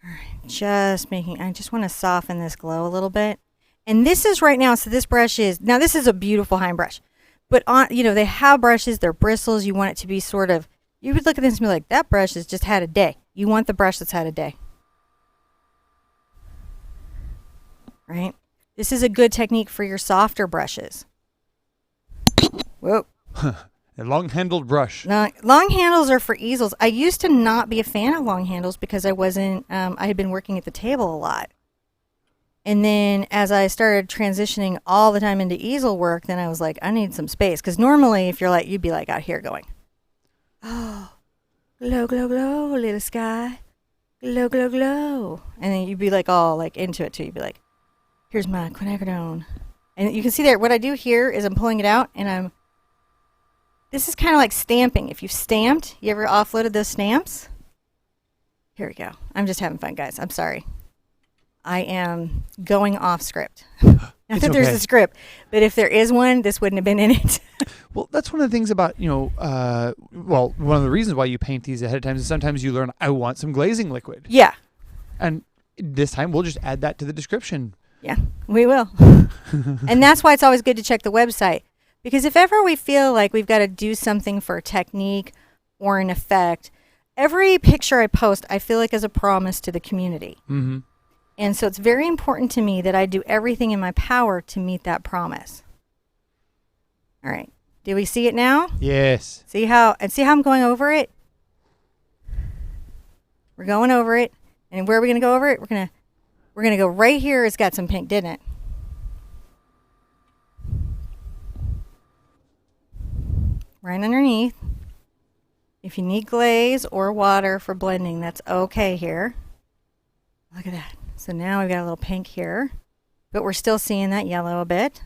All right, I just want to soften this glow a little bit. And this is right now, so this brush is, now this is a beautiful Heim brush. But they have brushes, they're bristles, you want it to be sort of, you would look at this and be like, that brush has just had a day. You want the brush that's had a day. Right? This is a good technique for your softer brushes. Whoa. A long-handled brush. Now, long handles are for easels. I used to not be a fan of long handles because I had been working at the table a lot. And then as I started transitioning all the time into easel work, then I was like, I need some space. Because normally if you're like, you'd be like out here going, oh, glow, glow, glow, little sky. Glow, glow, glow. And then you'd be like all like into it too. You'd be like, here's my quinacridone. And you can see there, what I do here is I'm pulling it out and this is kind of like stamping. If you've stamped, you ever offloaded those stamps? Here we go. I'm just having fun, guys. I'm sorry. I am going off script. Not that there's a script, but if there is one, this wouldn't have been in it. Well, that's one of the things about, one of the reasons why you paint these ahead of time is sometimes you learn, I want some glazing liquid. Yeah. And this time we'll just add that to the description. Yeah, we will. And that's why it's always good to check the website. Because if ever we feel like we've got to do something for a technique or an effect, every picture I post, I feel like is a promise to the community. Mm-hmm. And so it's very important to me that I do everything in my power to meet that promise. All right. Do we see it now? Yes. See how I'm going over it? We're going over it. And where are we going to go over it? We're going to go right here. It's got some pink, didn't it? Right underneath. If you need glaze or water for blending, that's okay here. Look at that. So now we've got a little pink here, but we're still seeing that yellow a bit.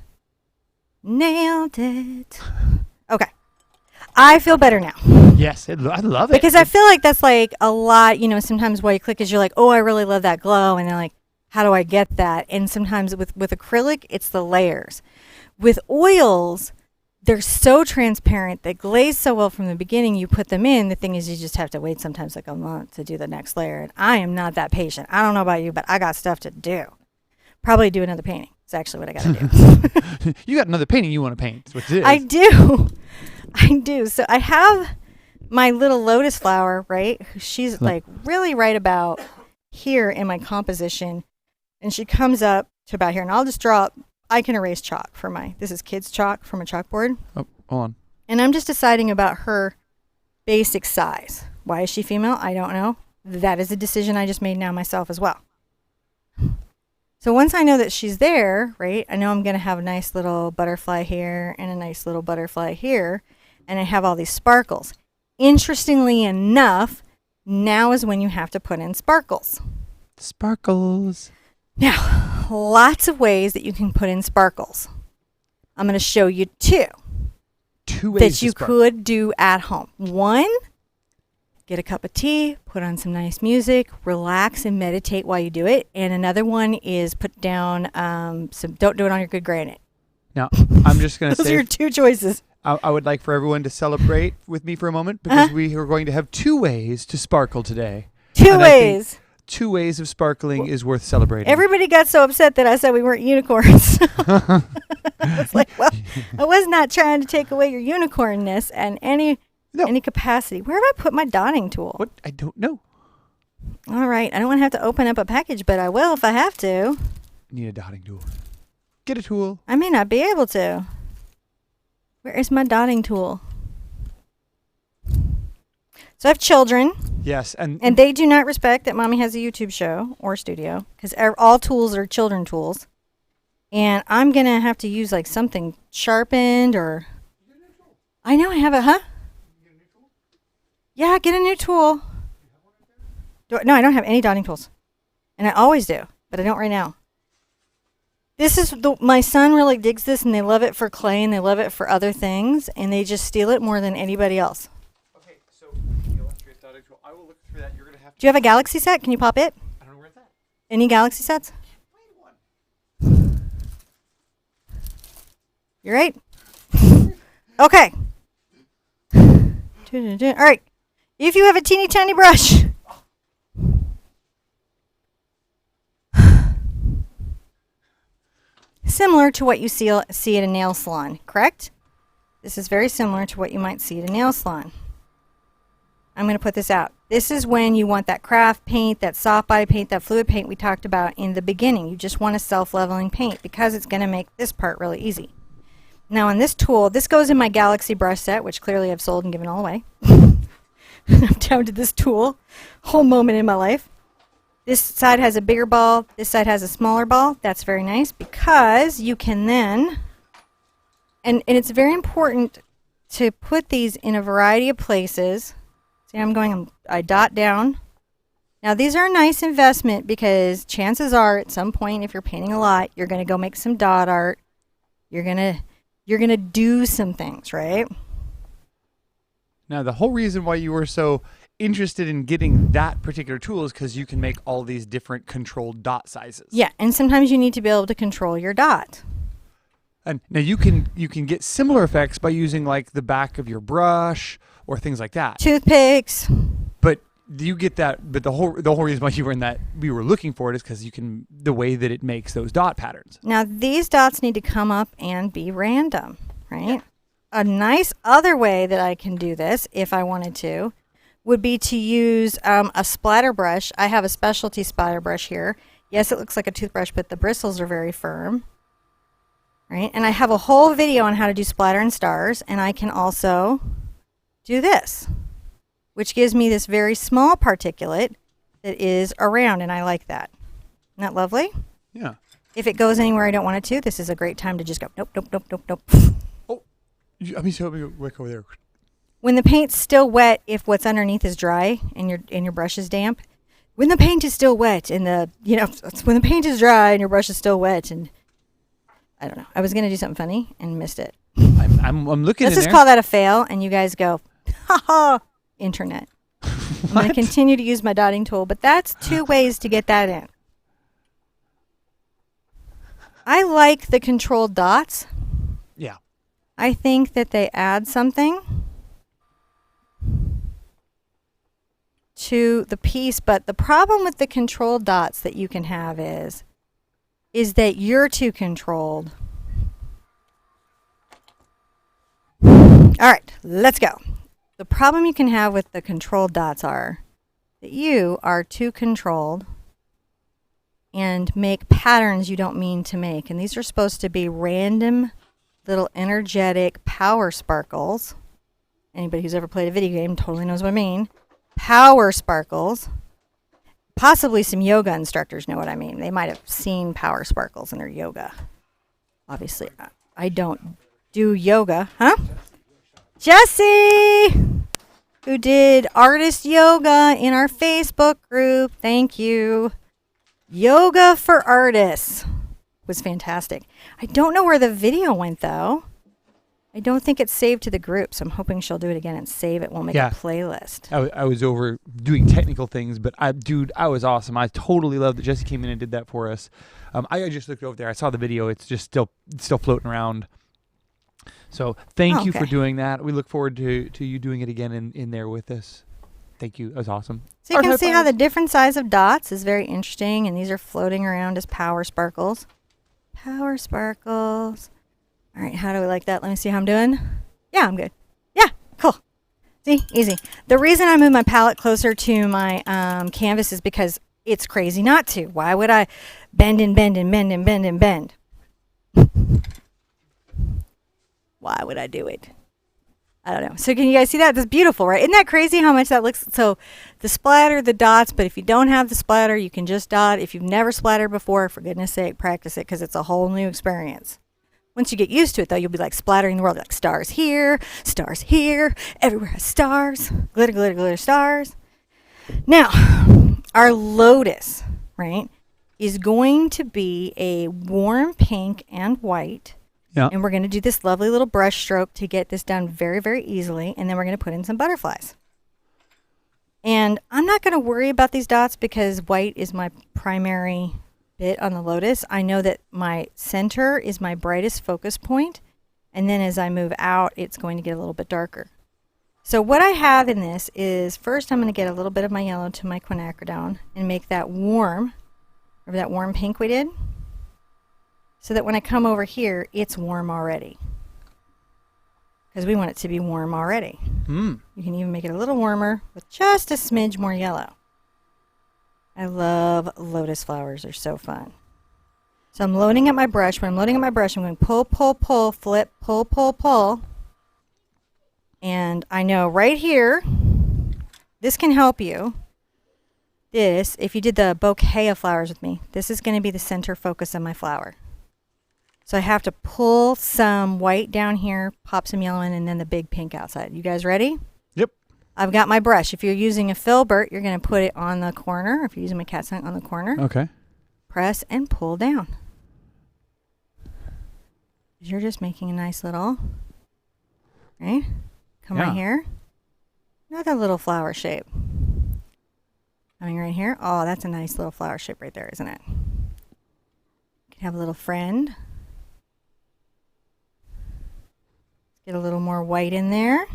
Nailed it. Okay. I feel better now. Yes, I love it. Because I feel like that's like a lot, sometimes while you click is you're like, oh, I really love that glow. And then like, how do I get that? And sometimes with acrylic, it's the layers. With oils, they're so transparent. They glaze so well from the beginning. You put them in. The thing is, you just have to wait sometimes like a month to do the next layer. And I am not that patient. I don't know about you, but I got stuff to do. Probably do another painting. It's actually what I got to do. You got another painting you want to paint. That's what it is. I do. I do. So I have my little lotus flower, right? She's like really right about here in my composition. And she comes up to about here. And I'll just draw I can erase chalk for this is kids chalk from a chalkboard. Oh, hold on. And I'm just deciding about her basic size. Why is she female? I don't know. That is a decision I just made now myself as well. So once I know that she's there, right, I know I'm going to have a nice little butterfly here and a nice little butterfly here, and I have all these sparkles. Interestingly enough, now is when you have to put in sparkles. Sparkles. Now, lots of ways that you can put in sparkles. I'm going to show you two. Two ways That to you sparkle. could do at home. One, get a cup of tea, put on some nice music, relax and meditate while you do it. And another one is put down don't do it on your good granite. Now, I'm just going to Those are say, your two choices. I would like for everyone to celebrate with me for a moment because we are going to have two ways to sparkle today. Two And I think ways. two ways of sparkling is worth celebrating. Everybody got so upset that I said we weren't unicorns. It's like, well, I was not trying to take away your unicornness and any capacity. Where have I put my dotting tool? What? I don't know. All right. I don't want to have to open up a package, but I will if I have to. Need a dotting tool. Get a tool. I may not be able to. Where is my dotting tool? So I have children, Yes, and and they do not respect that Mommy has a YouTube show or studio because all tools are children tools. And I'm going to have to use like something sharpened or... I know I have a... Yeah, get a new tool. No, I don't have any dotting tools. And I always do, but I don't right now. This is my son really digs this, and they love it for clay, and they love it for other things, and they just steal it more than anybody else. okay, so the illustrious dotting tool. I will look through that. You're gonna have to. Do you have a Galaxy set? Can you pop it? I don't know where it's at. Any Galaxy sets? You're right. Okay. All right. If you have a teeny tiny brush. Similar to what you see at a nail salon, correct? This is very similar to what you might see at a nail salon. I'm going to put this out. This is when you want that craft paint, that soft body paint, that fluid paint we talked about in the beginning. You just want a self-leveling paint because it's going to make this part really easy. Now on this tool, this goes in my Galaxy brush set, which clearly I've sold and given all away. I'm down to this tool, whole moment in my life. This side has a bigger ball, this side has a smaller ball. That's very nice because you can then, and it's very important to put these in a variety of places. See, I dot down. Now these are a nice investment because chances are at some point if you're painting a lot, you're going to go make some dot art. You're going to do some things, right? Now, the whole reason why you were so interested in getting that particular tool is because you can make all these different controlled dot sizes. Yeah, and sometimes you need to be able to control your dot. And now you can get similar effects by using like the back of your brush or things like that. Toothpicks. But you get that. But the whole reason why you were in that we were looking for it is because you can the way that it makes those dot patterns. Now these dots need to come up and be random, right? Yeah. A nice other way that I can do this, if I wanted to, would be to use a splatter brush. I have a specialty splatter brush here. Yes, it looks like a toothbrush, but the bristles are very firm. Right? And I have a whole video on how to do splatter and stars, and I can also do this, which gives me this very small particulate that is around, and I like that. Isn't that lovely? Yeah. If it goes anywhere I don't want it to, this is a great time to just go, nope, nope, nope, nope, nope. Oh, let me go work over there. When the paint's still wet, if what's underneath is dry and your brush is damp, when the paint is still wet and when the paint is dry and your brush is still wet, and I don't know. I was gonna do something funny and missed it. I'm looking. Let's in just there. call that a fail, and you guys go, ha ha, internet. I'm gonna continue to use my dotting tool, but that's two ways to get that in. I like the controlled dots. Yeah. I think that they add something to the piece, but the problem with the controlled dots that you can have is that you're too controlled. All right, let's go. The problem you can have with the controlled dots are that you are too controlled and make patterns you don't mean to make. And these are supposed to be random little energetic power sparkles. Anybody who's ever played a video game totally knows what I mean. Power sparkles. Possibly some yoga instructors know what I mean. They might have seen power sparkles in their yoga. Obviously, I don't do yoga. Huh? Jesse, who did artist yoga in our Facebook group. Thank you. Yoga for Artists was fantastic. I don't know where the video went, though. I don't think it's saved to the group, so I'm hoping she'll do it again and save it. We'll make a playlist. I was over doing technical things, but I was awesome. I totally loved that Jesse came in and did that for us. I just looked over there. I saw the video. It's just still floating around. So thank you for doing that. We look forward to you doing it again in there with us. Thank you. That was awesome. So you can see how the different size of dots is very interesting, and these are floating around as power sparkles. Power sparkles. All right, how do we like that? Let me see how I'm doing. Yeah, I'm good. Yeah, cool. See, easy. The reason I moved my palette closer to my canvas is because it's crazy not to. Why would I bend and bend and bend and bend and bend? Why would I do it? I don't know. So can you guys see that? That's beautiful, right? Isn't that crazy how much that looks? So the splatter, the dots, but if you don't have the splatter, you can just dot. If you've never splattered before, for goodness sake, practice it because it's a whole new experience. Once you get used to it, though, you'll be like splattering the world. Like stars here, everywhere has stars, glitter, glitter, glitter, stars. Now, our lotus, right, is going to be a warm pink and white. Yeah. And we're going to do this lovely little brush stroke to get this done very, very easily. And then we're going to put in some butterflies. And I'm not going to worry about these dots because white is my primary bit on the lotus. I know that my center is my brightest focus point, and then as I move out, it's going to get a little bit darker. So what I have in this is first I'm going to get a little bit of my yellow to my quinacridone and make that warm, remember that warm pink we did? So that when I come over here, it's warm already. Because we want it to be warm already. You can even make it a little warmer with just a smidge more yellow. I love lotus flowers. They're so fun. So I'm loading up my brush. When I'm loading up my brush, I'm going pull, pull, pull, flip, pull, pull, pull. And I know right here, this can help you. This, if you did the bouquet of flowers with me, this is going to be the center focus of my flower. So I have to pull some white down here, pop some yellow in, and then the big pink outside. You guys ready? Yep. I've got my brush. If you're using a filbert, you're going to put it on the corner. If you're using my cat's tongue, on the corner. Okay. Press and pull down. You're just making a nice little, right? Come right here. Another little flower shape. Coming right here. Oh, that's a nice little flower shape right there, isn't it? You can have a little friend. Get a little more white in there.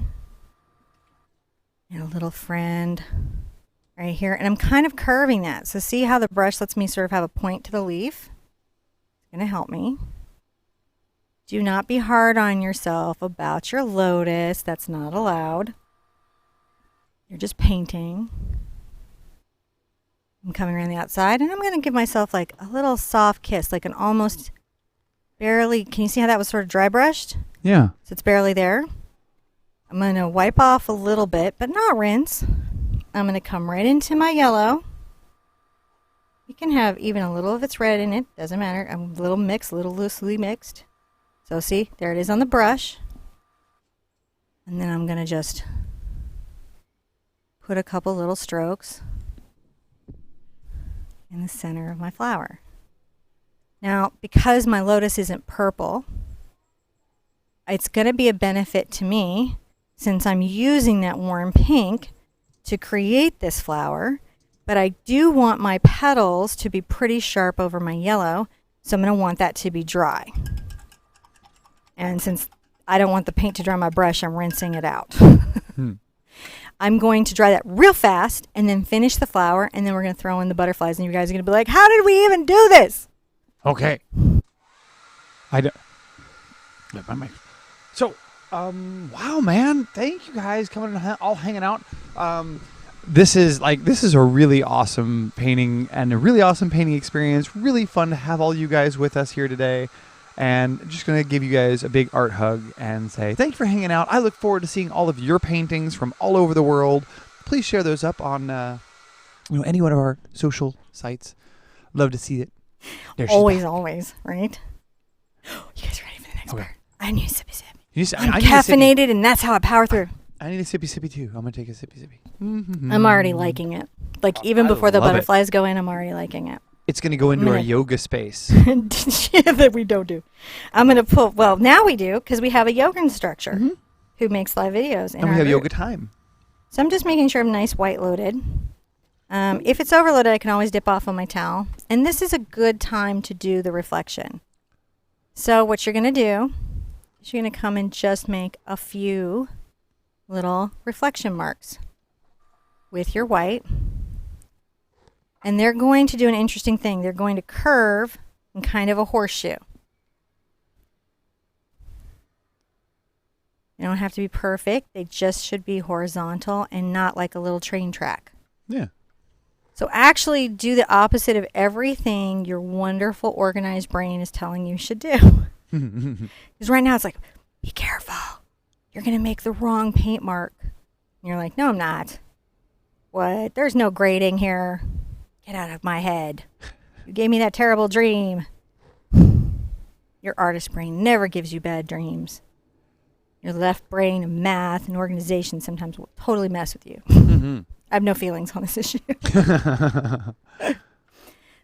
And a little friend right here. And I'm kind of curving that. So see how the brush lets me sort of have a point to the leaf? It's going to help me. Do not be hard on yourself about your lotus. That's not allowed. You're just painting. I'm coming around the outside, and I'm going to give myself like a little soft kiss, like an almost barely, can you see how that was sort of dry brushed? Yeah. So it's barely there. I'm going to wipe off a little bit, but not rinse. I'm going to come right into my yellow. You can have even a little of its red in it. Doesn't matter. I'm a little mixed, a little loosely mixed. So see, there it is on the brush. And then I'm going to just put a couple little strokes in the center of my flower. Now, because my lotus isn't purple, it's going to be a benefit to me since I'm using that warm pink to create this flower, but I do want my petals to be pretty sharp over my yellow, so I'm going to want that to be dry. And since I don't want the paint to dry on my brush, I'm rinsing it out. I'm going to dry that real fast and then finish the flower, and then we're going to throw in the butterflies, and you guys are going to be like, how did we even do this? Okay. I don't. My mic. So, wow, man! Thank you guys coming and all hanging out. this is a really awesome painting and a really awesome painting experience. Really fun to have all you guys with us here today. And just going to give you guys a big art hug and say thank you for hanging out. I look forward to seeing all of your paintings from all over the world. Please share those up on any one of our social sites. Love to see it. There she's Always, back. always, right? You guys ready for the next Okay. part? I need a sippy sip. I I'm need a sippy. caffeinated, and that's how I power through. I need a sippy sippy too. I'm going to take a sippy sippy. I'm already liking it. Like, even I before the love it. butterflies go in, I'm already liking it. It's going to go into our gonna- yoga space. Yeah, that we don't do. I'm going to put, well, now we do, because we have a yoga instructor who makes live videos. In And we our have group. yoga time. So I'm just making sure I'm nice white loaded. If it's overloaded, I can always dip off on my towel. And this is a good time to do the reflection. So what you're going to do is you're going to come and just make a few little reflection marks with your white. And they're going to do an interesting thing. They're going to curve in kind of a horseshoe. They don't have to be perfect. They just should be horizontal and not like a little train track. Yeah. So actually do the opposite of everything your wonderful organized brain is telling you should do. Because right now it's like, be careful. You're going to make the wrong paint mark. And you're like, no, I'm not. What? There's no grading here. Get out of my head. You gave me that terrible dream. Your artist brain never gives you bad dreams. Your left brain and math and organization sometimes will totally mess with you. I have no feelings on this issue.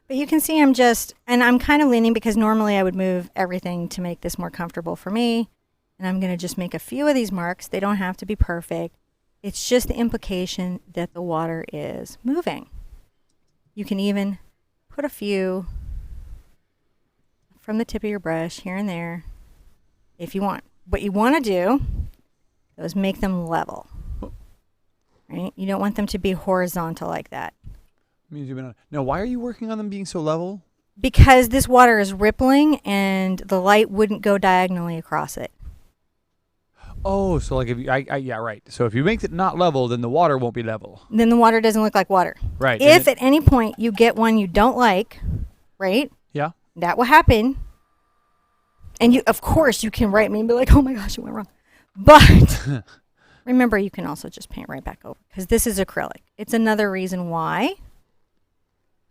But you can see I'm kind of leaning because normally I would move everything to make this more comfortable for me. And I'm going to just make a few of these marks. They don't have to be perfect. It's just the implication that the water is moving. You can even put a few from the tip of your brush here and there if you want. What you want to do is make them level. Right? You don't want them to be horizontal like that. Now, why are you working on them being so level? Because this water is rippling and the light wouldn't go diagonally across it. Oh, so like if you, yeah, right. So if you make it not level, then the water won't be level. Then the water doesn't look like water. Right. If at any point you get one you don't like, right? Yeah. That will happen. And you, of course, you can write me and be like, oh my gosh, it went wrong. But remember, you can also just paint right back over because this is acrylic. It's another reason why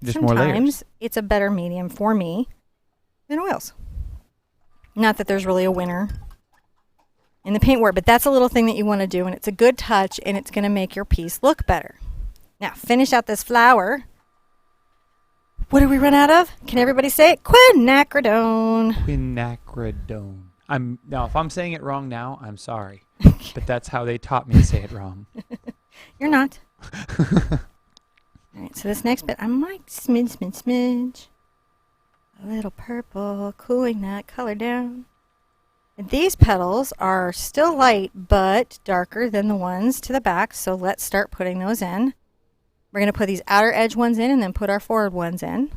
Just more layers. sometimes it's a better medium for me than oils. Not that there's really a winner in the paint work, but that's a little thing that you want to do, and it's a good touch, and it's going to make your piece look better. Now, finish out this flower. What did we run out of? Can everybody say it? Quinacridone. Quinacridone. Now, if I'm saying it wrong now, I'm sorry. But that's how they taught me to say it wrong. You're not. All right, so this next bit, I might smidge. A little purple, cooling that color down. And these petals are still light, but darker than the ones to the back, so let's start putting those in. We're going to put these outer edge ones in and then put our forward ones in.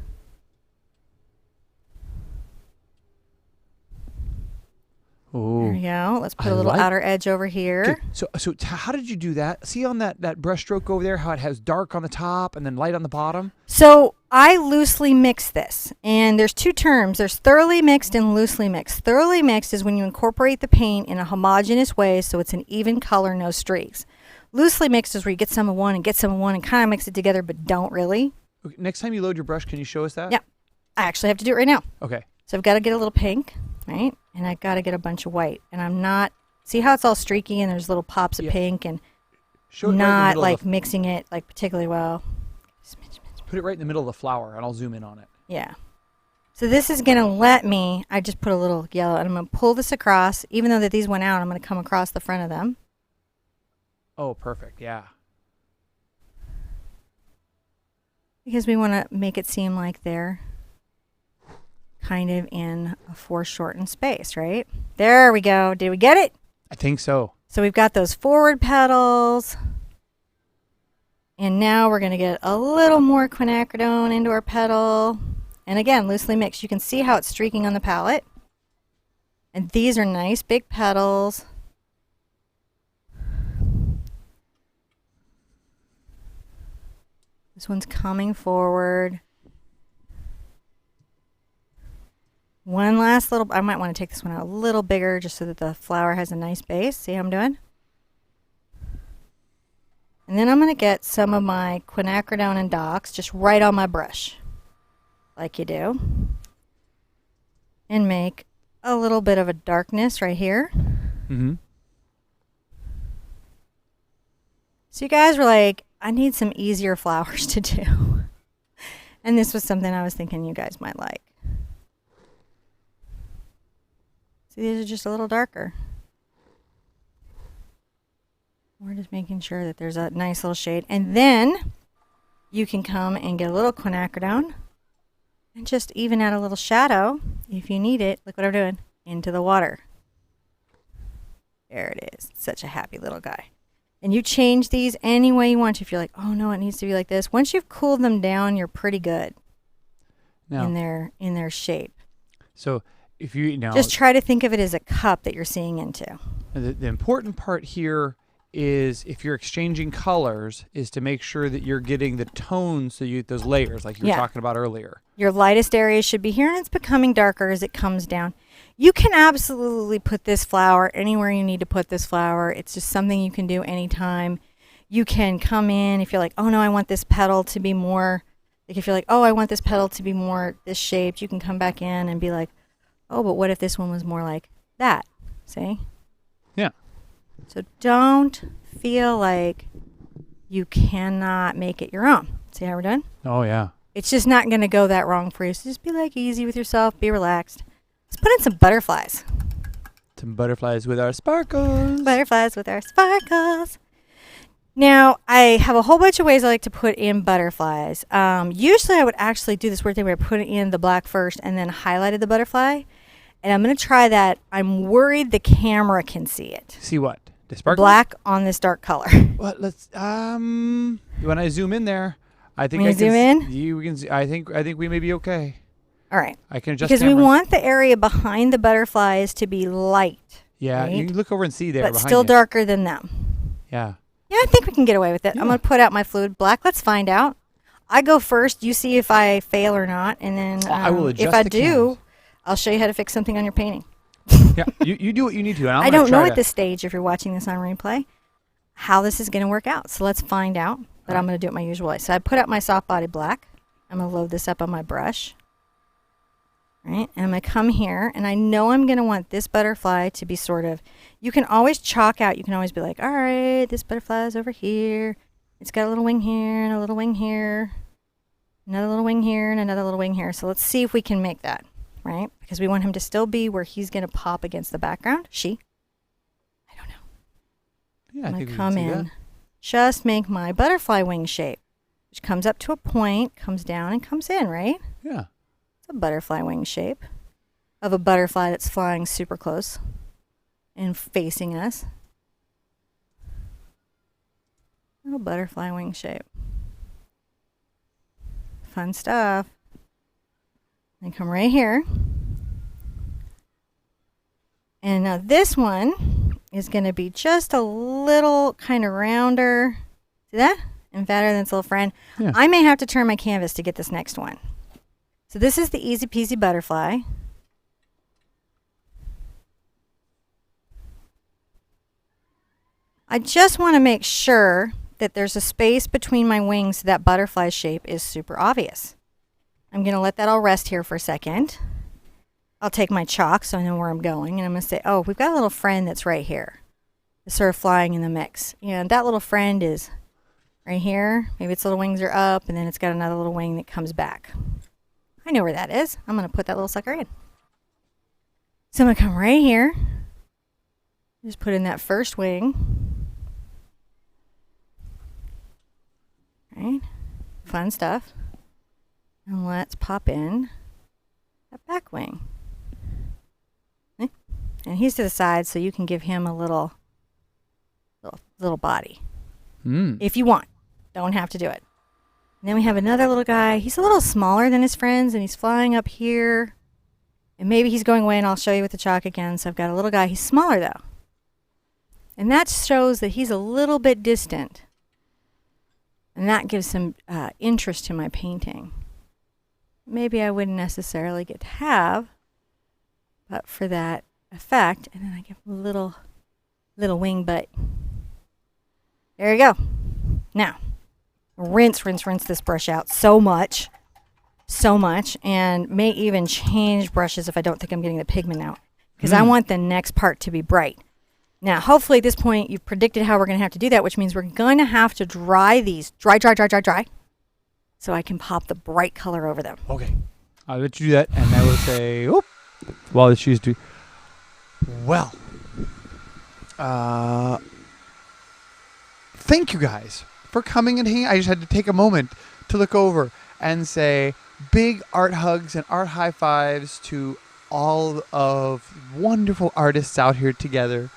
There we Oh. go. Let's put I a little like- outer edge over here. So how did you do that? See on that brush stroke over there how it has dark on the top and then light on the bottom? So I loosely mix this, and there's two terms. There's thoroughly mixed and loosely mixed. Thoroughly mixed is when you incorporate the paint in a homogeneous way so it's an even color, no streaks. Loosely mixed is where you get some of one and get some of one and kind of mix it together, but don't really. Okay, next time you load your brush, can you show us that? Yeah. I actually have to do it right now. Okay. So I've got to get a little pink, right? And I've got to get a bunch of white. And I'm not, see how it's all streaky and there's little pops of Yeah. pink and Show it right in the not middle like of mixing it like particularly well. put it right in the middle of the flower and I'll zoom in on it. Yeah. So this is going to let me, I just put a little yellow and I'm going to pull this across. Even though that these went out, I'm going to come across the front of them. Oh, perfect. Yeah. Because we want to make it seem like they're kind of in a foreshortened space, right? There we go. Did we get it? I think so. So we've got those forward petals. And now we're going to get a little more quinacridone into our petal. And again, loosely mixed. You can see how it's streaking on the palette. And these are nice big petals. This one's coming forward. One last little, I might want to take this one out a little bigger just so that the flower has a nice base. See how I'm doing? And then I'm going to get some of my quinacridone and dox just right on my brush, like you do. And make a little bit of a darkness right here. Mm-hmm. So you guys were like, I need some easier flowers to do. And this was something I was thinking you guys might like. See, these are just a little darker. We're just making sure that there's a nice little shade. And then you can come and get a little quinacridone and just even add a little shadow if you need it. Look what I'm doing. Into the water. There it is. Such a happy little guy. And you change these any way you want to. If you're like, oh no, it needs to be like this. Once you've cooled them down, you're pretty good Now, in their shape. so if you now Just try to think of it as a cup that you're seeing into. the important part here is if you're exchanging colors is to make sure that you're getting the tones so you get those layers like you were Yeah. talking about earlier. Your lightest area should be here, and it's becoming darker as it comes down. You can absolutely put this flower anywhere you need to put this flower. It's just something you can do anytime. You can come in if you're like, oh no, I want this petal to be more, like if you're like, oh, I want this petal to be more this shaped, you can come back in and be like, oh, but what if this one was more like that? See? Yeah. So don't feel like you cannot make it your own. See how we're doing? Oh yeah. It's just not going to go that wrong for you. So just be like easy with yourself. Be relaxed. Let's put in some butterflies. Some butterflies with our sparkles. Butterflies with our sparkles. Now, I have a whole bunch of ways I like to put in butterflies. Usually I would actually do this weird thing where I put in the black first and then highlighted the butterfly. And I'm going to try that. I'm worried the camera can see it. See what? The sparkles? Black on this dark color. What? Let's when I zoom in there, I think When I you can zoom in? You can see, I think we may be okay. All right. I can adjust Because we camera. want the area behind the butterflies to be light, Yeah, you right? can look over and see there but behind still you. darker than them. Yeah. Yeah, I think we can get away with it. Yeah. I'm going to put out my fluid black. Let's find out. I go first. You see if I fail or not. And then I will adjust if I the do, canvas. I'll show you how to fix something on your painting. Yeah. You do what you need to. And I'm I gonna don't know try at this stage, if you're watching this on replay, how this is going to work out. So let's find out. But I'm going to do it my usual way. So I put out my soft body black. I'm going to load this up on my brush. Right? And I'm going to come here. And I know I'm going to want this butterfly to be sort of, you can always chalk out. You can always be like, all right, this butterfly is over here. It's got a little wing here and a little wing here. Another little wing here and another little wing here. So let's see if we can make that. Right? Because we want him to still be where he's going to pop against the background. She. I don't know. Yeah, I I'm think going to we can come see in, that. just make my butterfly wing shape, which comes up to a point, comes down, and comes in, right? Yeah. It's a butterfly wing shape of a butterfly that's flying super close and facing us. Little butterfly wing shape. Fun stuff. And come right here. And now this one is going to be just a little kind of rounder. See that? And fatter than its little friend. Yeah. I may have to turn my canvas to get this next one. So this is the Easy Peasy Butterfly. I just want to make sure that there's a space between my wings so that butterfly shape is super obvious. I'm going to let that all rest here for a second. I'll take my chalk so I know where I'm going, and I'm going to say, oh, we've got a little friend that's right here. It's sort of flying in the mix. And that little friend is right here. Maybe its little wings are up, and then it's got another little wing that comes back. I know where that is. I'm going to put that little sucker in. So I'm going to come right here. Just put in that first wing. Right? Fun stuff. And let's pop in that back wing. Okay. And he's to the side, so you can give him a little body. If you want. Don't have to do it. And then we have another little guy. He's a little smaller than his friends, and he's flying up here. And maybe he's going away, and I'll show you with the chalk again. So I've got a little guy. He's smaller, though. And that shows that he's a little bit distant. And that gives some interest to my painting. Maybe I wouldn't necessarily get to have, but for that effect, and then I give a little wing butt. There you go. Now, rinse this brush out so much, and may even change brushes if I don't think I'm getting the pigment out, because I want the next part to be bright. Now, hopefully at this point you've predicted how we're going to have to do that, which means we're going to have to dry these, dry, so I can pop the bright color over them. Okay. I'll let you do that, and I will say, oop, while the shoes do. Well, thank you guys for coming and hanging. I just had to take a moment to look over and say big art hugs and art high fives to all of wonderful artists out here together.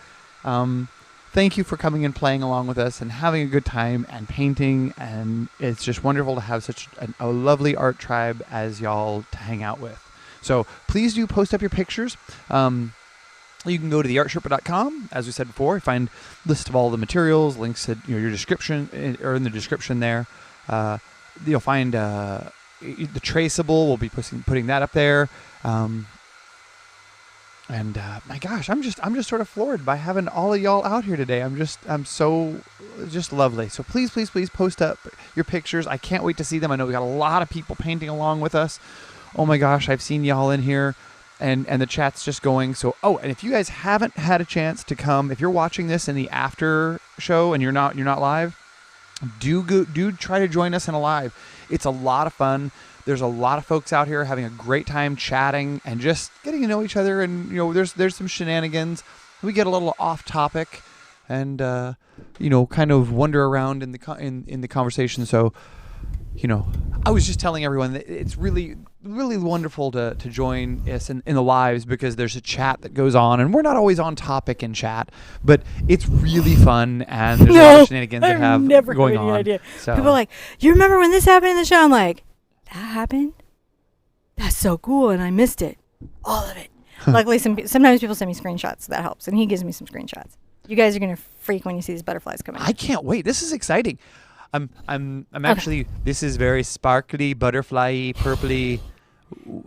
Thank you for coming and playing along with us and having a good time and painting. And it's just wonderful to have such a lovely art tribe as y'all to hang out with. So please do post up your pictures. You can go to theartsherpa.com, as we said before, find a list of all the materials, links to your description, or in the description there. You'll find the traceable. We'll be putting that up there. And my gosh, I'm just sort of floored by having all of y'all out here today. I'm so just lovely. So please post up your pictures. I can't wait to see them. I know we got a lot of people painting along with us. Oh my gosh, I've seen y'all in here, and the chat's just going. So and if you guys haven't had a chance to come, if you're watching this in the after show and you're not live, do try to join us in a live. It's a lot of fun. There's a lot of folks out here having a great time chatting and just getting to know each other. And, there's some shenanigans. We get a little off topic and, kind of wander around in the conversation. So, I was just telling everyone that it's really, really wonderful to join us in the lives, because there's a chat that goes on, and we're not always on topic in chat, but it's really fun, and there's a lot of shenanigans that have never going any on. idea. So. People are like, you remember when this happened in the show? I'm like, that happened? That's so cool, and I missed it. All of it. Luckily, sometimes people send me screenshots, so that helps, and he gives me some screenshots. You guys are going to freak when you see these butterflies coming. I can't wait. This is exciting. I'm actually, this is very sparkly, butterfly-y, purpley,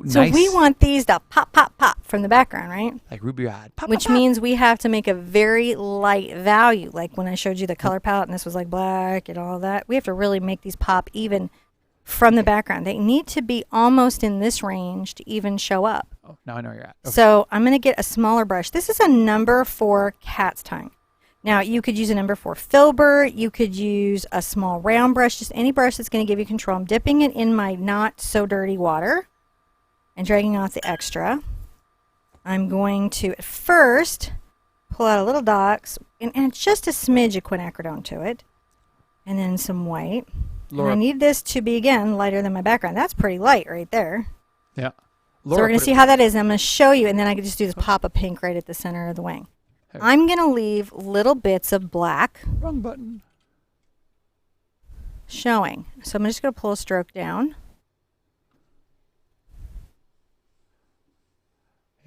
so nice. we want these to pop, pop, pop from the background, right? Like ruby red. Pop, Which pop, pop. means we have to make a very light value. Like when I showed you the color palette and this was like black and all that. We have to really make these pop even from the background. They need to be almost in this range to even show up. Oh, now I know where you're at. Okay. So I'm going to get a smaller brush. This is a number 4 cat's tongue. Now, you could use a number 4 filbert. You could use a small round brush, just any brush that's going to give you control. I'm dipping it in my not so dirty water and dragging out the extra. I'm going to, at first, pull out a little dots and just a smidge of quinacridone to it. And then some white. Laura, and I need this to be, again, lighter than my background. That's pretty light right there. yeah. So we're going to see how that is. And I'm going to show you, and then I can just do this pop of pink right at the center of the wing. I'm going to leave little bits of black. Wrong button. Showing. So I'm just going to pull a stroke down.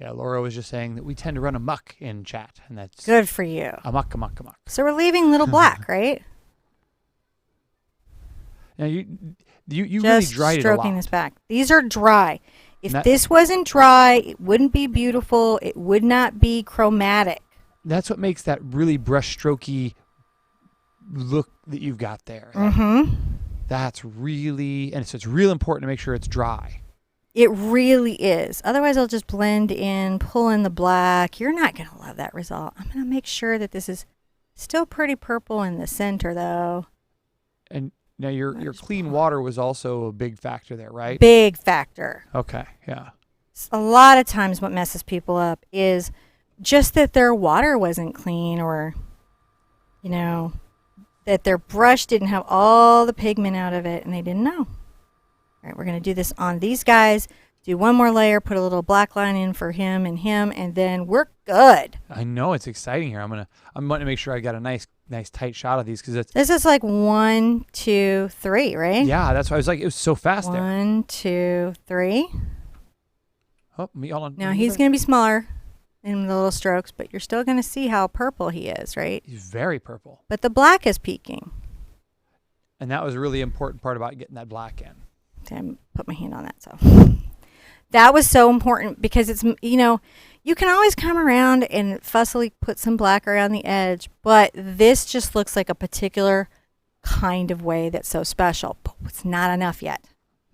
Yeah, Laura was just saying that we tend to run amok in chat, and that's good for you. Amok. So we're leaving little black, right? Now you just really dried it a lot. stroking this back. These are dry. If this wasn't dry, it wouldn't be beautiful. It would not be chromatic. That's what makes that really brush-strokey look that you've got there. Mm-hmm. That's really, and so it's real important to make sure it's dry. It really is. Otherwise, I'll just blend in, pull in the black. You're not going to love that result. I'm going to make sure that this is still pretty purple in the center, though. And now your clean water was also a big factor there, right? Big factor. Okay, yeah. A lot of times what messes people up is just that their water wasn't clean, or, that their brush didn't have all the pigment out of it and they didn't know. All right, we're going to do this on these guys. Do one more layer, put a little black line in for him, and then we're good. I know, it's exciting here. I'm going to make sure I got a nice tight shot of these, because this is like 1, 2, 3, right? Yeah, that's why I was like, it was so fast there. 1, 2, 3. Oh, me all on. Now he's going to be smaller in the little strokes, but you're still going to see how purple he is, right? He's very purple. But the black is peaking. And that was a really important part about getting that black in. I put my hand on that, so. That was so important because it's, you can always come around and fussily put some black around the edge, but this just looks like a particular kind of way that's so special. But it's not enough yet.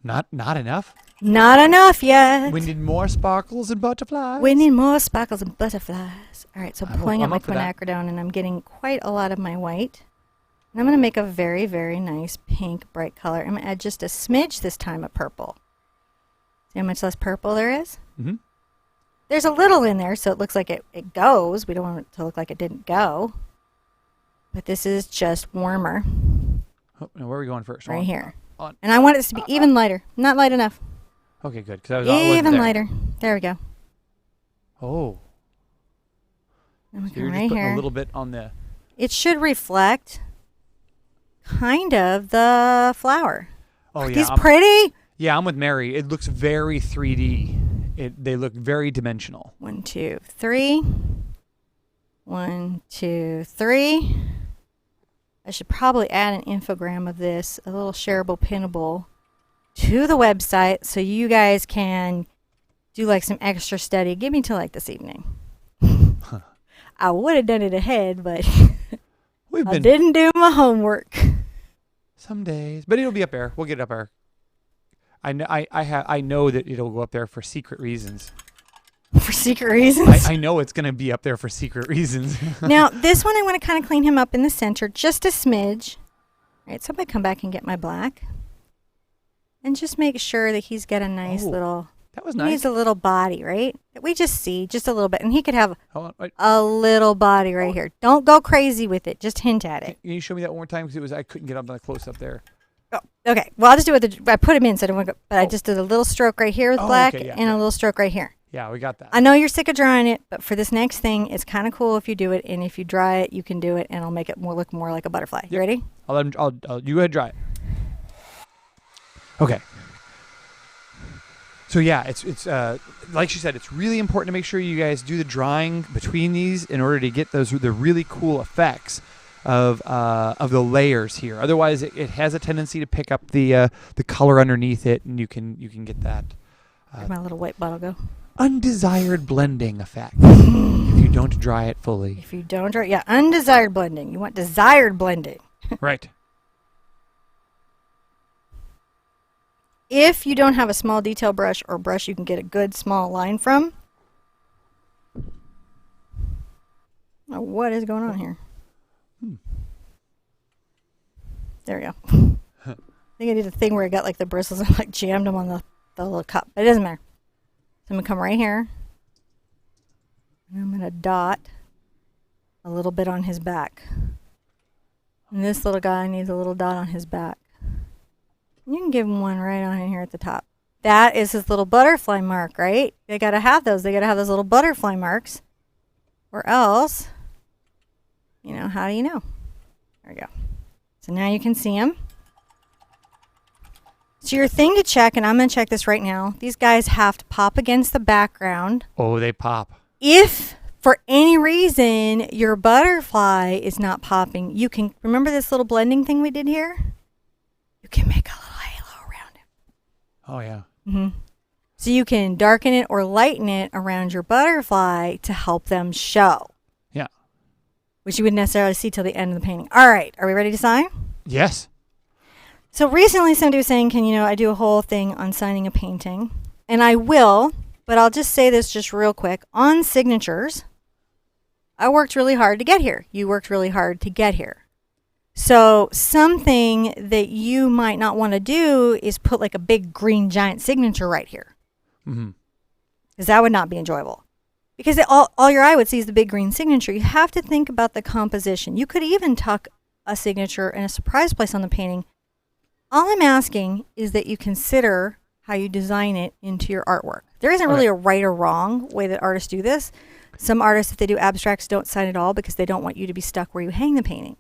Not enough? Not enough yet. We need more sparkles and butterflies. We need more sparkles and butterflies. All right, so I'm pulling I'm up my up for that. quinacridone, and I'm getting quite a lot of my white. And I'm going to make a very, very nice pink, bright color. I'm going to add just a smidge this time of purple. See how much less purple there is? Mm-hmm. There's a little in there, so it looks like it goes. We don't want it to look like it didn't go. But this is just warmer Oh, now where are we going first? right here. On. And I want it to be even lighter. Not light enough. Okay, good. Because I was Even lighter. There we go. Oh. And we So come you're just right putting here. a little bit on the... It should reflect kind of the flower. Oh, Aren't yeah. these pretty? Yeah, I'm with Mary. It looks very 3D. They look very dimensional. 1, 2, 3. 1, 2, 3. I should probably add an infogram of this, a little shareable pinnable, to the website so you guys can do like some extra study. Give me till like this evening. I would have done it ahead, but We've I been didn't do my homework. some days, but it'll be up there. We'll get it up there. I know that it'll go up there for secret reasons. For secret reasons. I know it's going to be up there for secret reasons. Now, this one I want to kind of clean him up in the center, just a smidge. All right, so I'm going to come back and get my black. And just make sure that he's got a nice Oh, little... That was He nice. needs a little body, right? That we just see, just a little bit. And he could have Hold on. Wait. a little body right here. Don't go crazy with it. Just hint at it. Can you show me that one more time? Because I couldn't get up that close up there. Oh, okay. Well, I'll just do it. I put him in, so I don't want to go. But I Oh. just did a little stroke right here with Oh, black okay, yeah, and yeah. a little stroke right here. Yeah, we got that. I know you're sick of drying it, but for this next thing, it's kind of cool if you do it. And if you dry it, you can do it, and it'll make it look more like a butterfly. You Yep. ready? I'll let him, you go ahead and dry it. Okay. So yeah, it's like she said, it's really important to make sure you guys do the drying between these in order to get the really cool effects of the layers here. Otherwise, it has a tendency to pick up the color underneath it, and you can get that Where'd my little white bottle go? undesired blending effect if you don't dry it fully. If you don't dry, yeah, undesired blending. You want desired blending. Right. If you don't have a small detail brush or brush you can get a good small line from. Oh, what is going on here? There we go. I think I did a thing where I got like the bristles and like jammed them on the little cup. But it doesn't matter. So I'm going to come right here. And I'm going to dot a little bit on his back. And this little guy needs a little dot on his back. You can give him one right on here at the top. That is his little butterfly mark, right? They got to have those. They got to have those little butterfly marks. Or else, how do you know? There we go. So now you can see him. So your thing to check, and I'm going to check this right now, these guys have to pop against the background. Oh, they pop. If for any reason your butterfly is not popping, you can, remember this little blending thing we did here? You can make a little halo around it. Oh yeah. Mm-hmm. So you can darken it or lighten it around your butterfly to help them show. Yeah. Which you wouldn't necessarily see till the end of the painting. All right, are we ready to sign? Yes. So recently somebody was saying, I do a whole thing on signing a painting? And I will, but I'll just say this just real quick. On signatures, I worked really hard to get here. You worked really hard to get here. So something that you might not want to do is put like a big green giant signature right here. Mm-hmm. Because that would not be enjoyable. Because all your eye would see is the big green signature. You have to think about the composition. You could even tuck a signature in a surprise place on the painting. All I'm asking is that you consider how you design it into your artwork. There isn't really a right or wrong way that artists do this. Some artists, if they do abstracts, don't sign at all because they don't want you to be stuck where you hang the painting.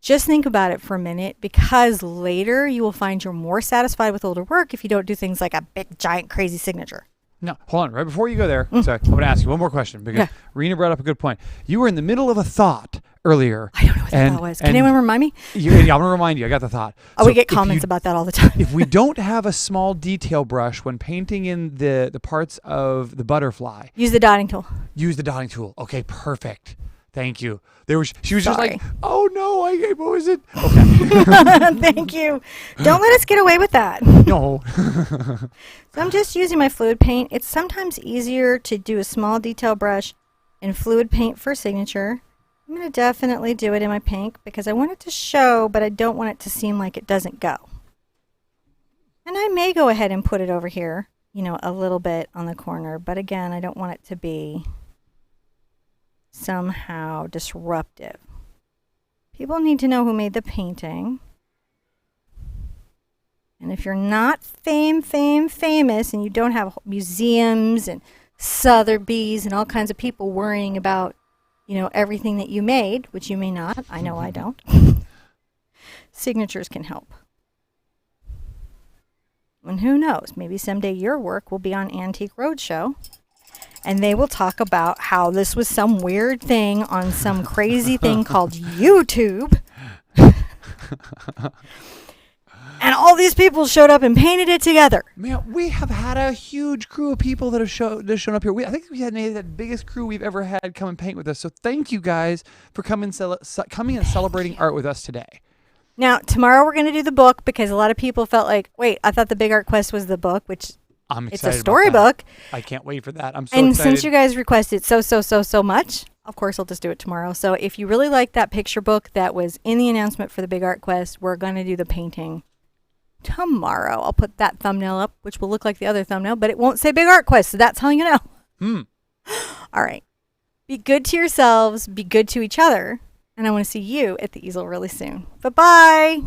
Just think about it for a minute, because later you will find you're more satisfied with older work if you don't do things like a big, giant, crazy signature. No, hold on. Right before you go there, sorry, I'm going to ask you one more question because Yeah. Rena brought up a good point. You were in the middle of a thought earlier. I don't know what the thought was. Can anyone remind me? I'm going to remind you. I got the thought. Oh, we get comments about that all the time. If we don't have a small detail brush when painting in the parts of the butterfly, Use the dotting tool. use the dotting tool. Okay, perfect. Thank you. She was just Sorry. like, oh no, what was it? Okay. Thank you. Don't let us get away with that. No. So I'm just using my fluid paint. It's sometimes easier to do a small detail brush in fluid paint for signature. I'm going to definitely do it in my pink because I want it to show, but I don't want it to seem like it doesn't go. And I may go ahead and put it over here, a little bit on the corner, but again, I don't want it to be somehow disruptive. People need to know who made the painting. And if you're not famous and you don't have museums and Sotheby's and all kinds of people worrying about, everything that you made, which you may not, I know I don't, signatures can help. And who knows, maybe someday your work will be on Antique Roadshow and they will talk about how this was some weird thing on some crazy thing called YouTube. And all these people showed up and painted it together. Man, we have had a huge crew of people that have shown up here. I think we had maybe the biggest crew we've ever had come and paint with us. So thank you guys for coming and celebrating art with us today. Now, tomorrow we're going to do the book because a lot of people felt like, wait, I thought the Big Art Quest was the book, which I'm it's excited a storybook. I can't wait for that. I'm so excited. excited. Since you guys requested so much, of course, I'll just do it tomorrow. So if you really like that picture book that was in the announcement for the Big Art Quest, we're going to do the painting tomorrow. I'll put that thumbnail up, which will look like the other thumbnail, but it won't say Big Art Quest, so that's how you know. All right. Be good to yourselves. Be good to each other. And I want to see you at the easel really soon. Bye-bye.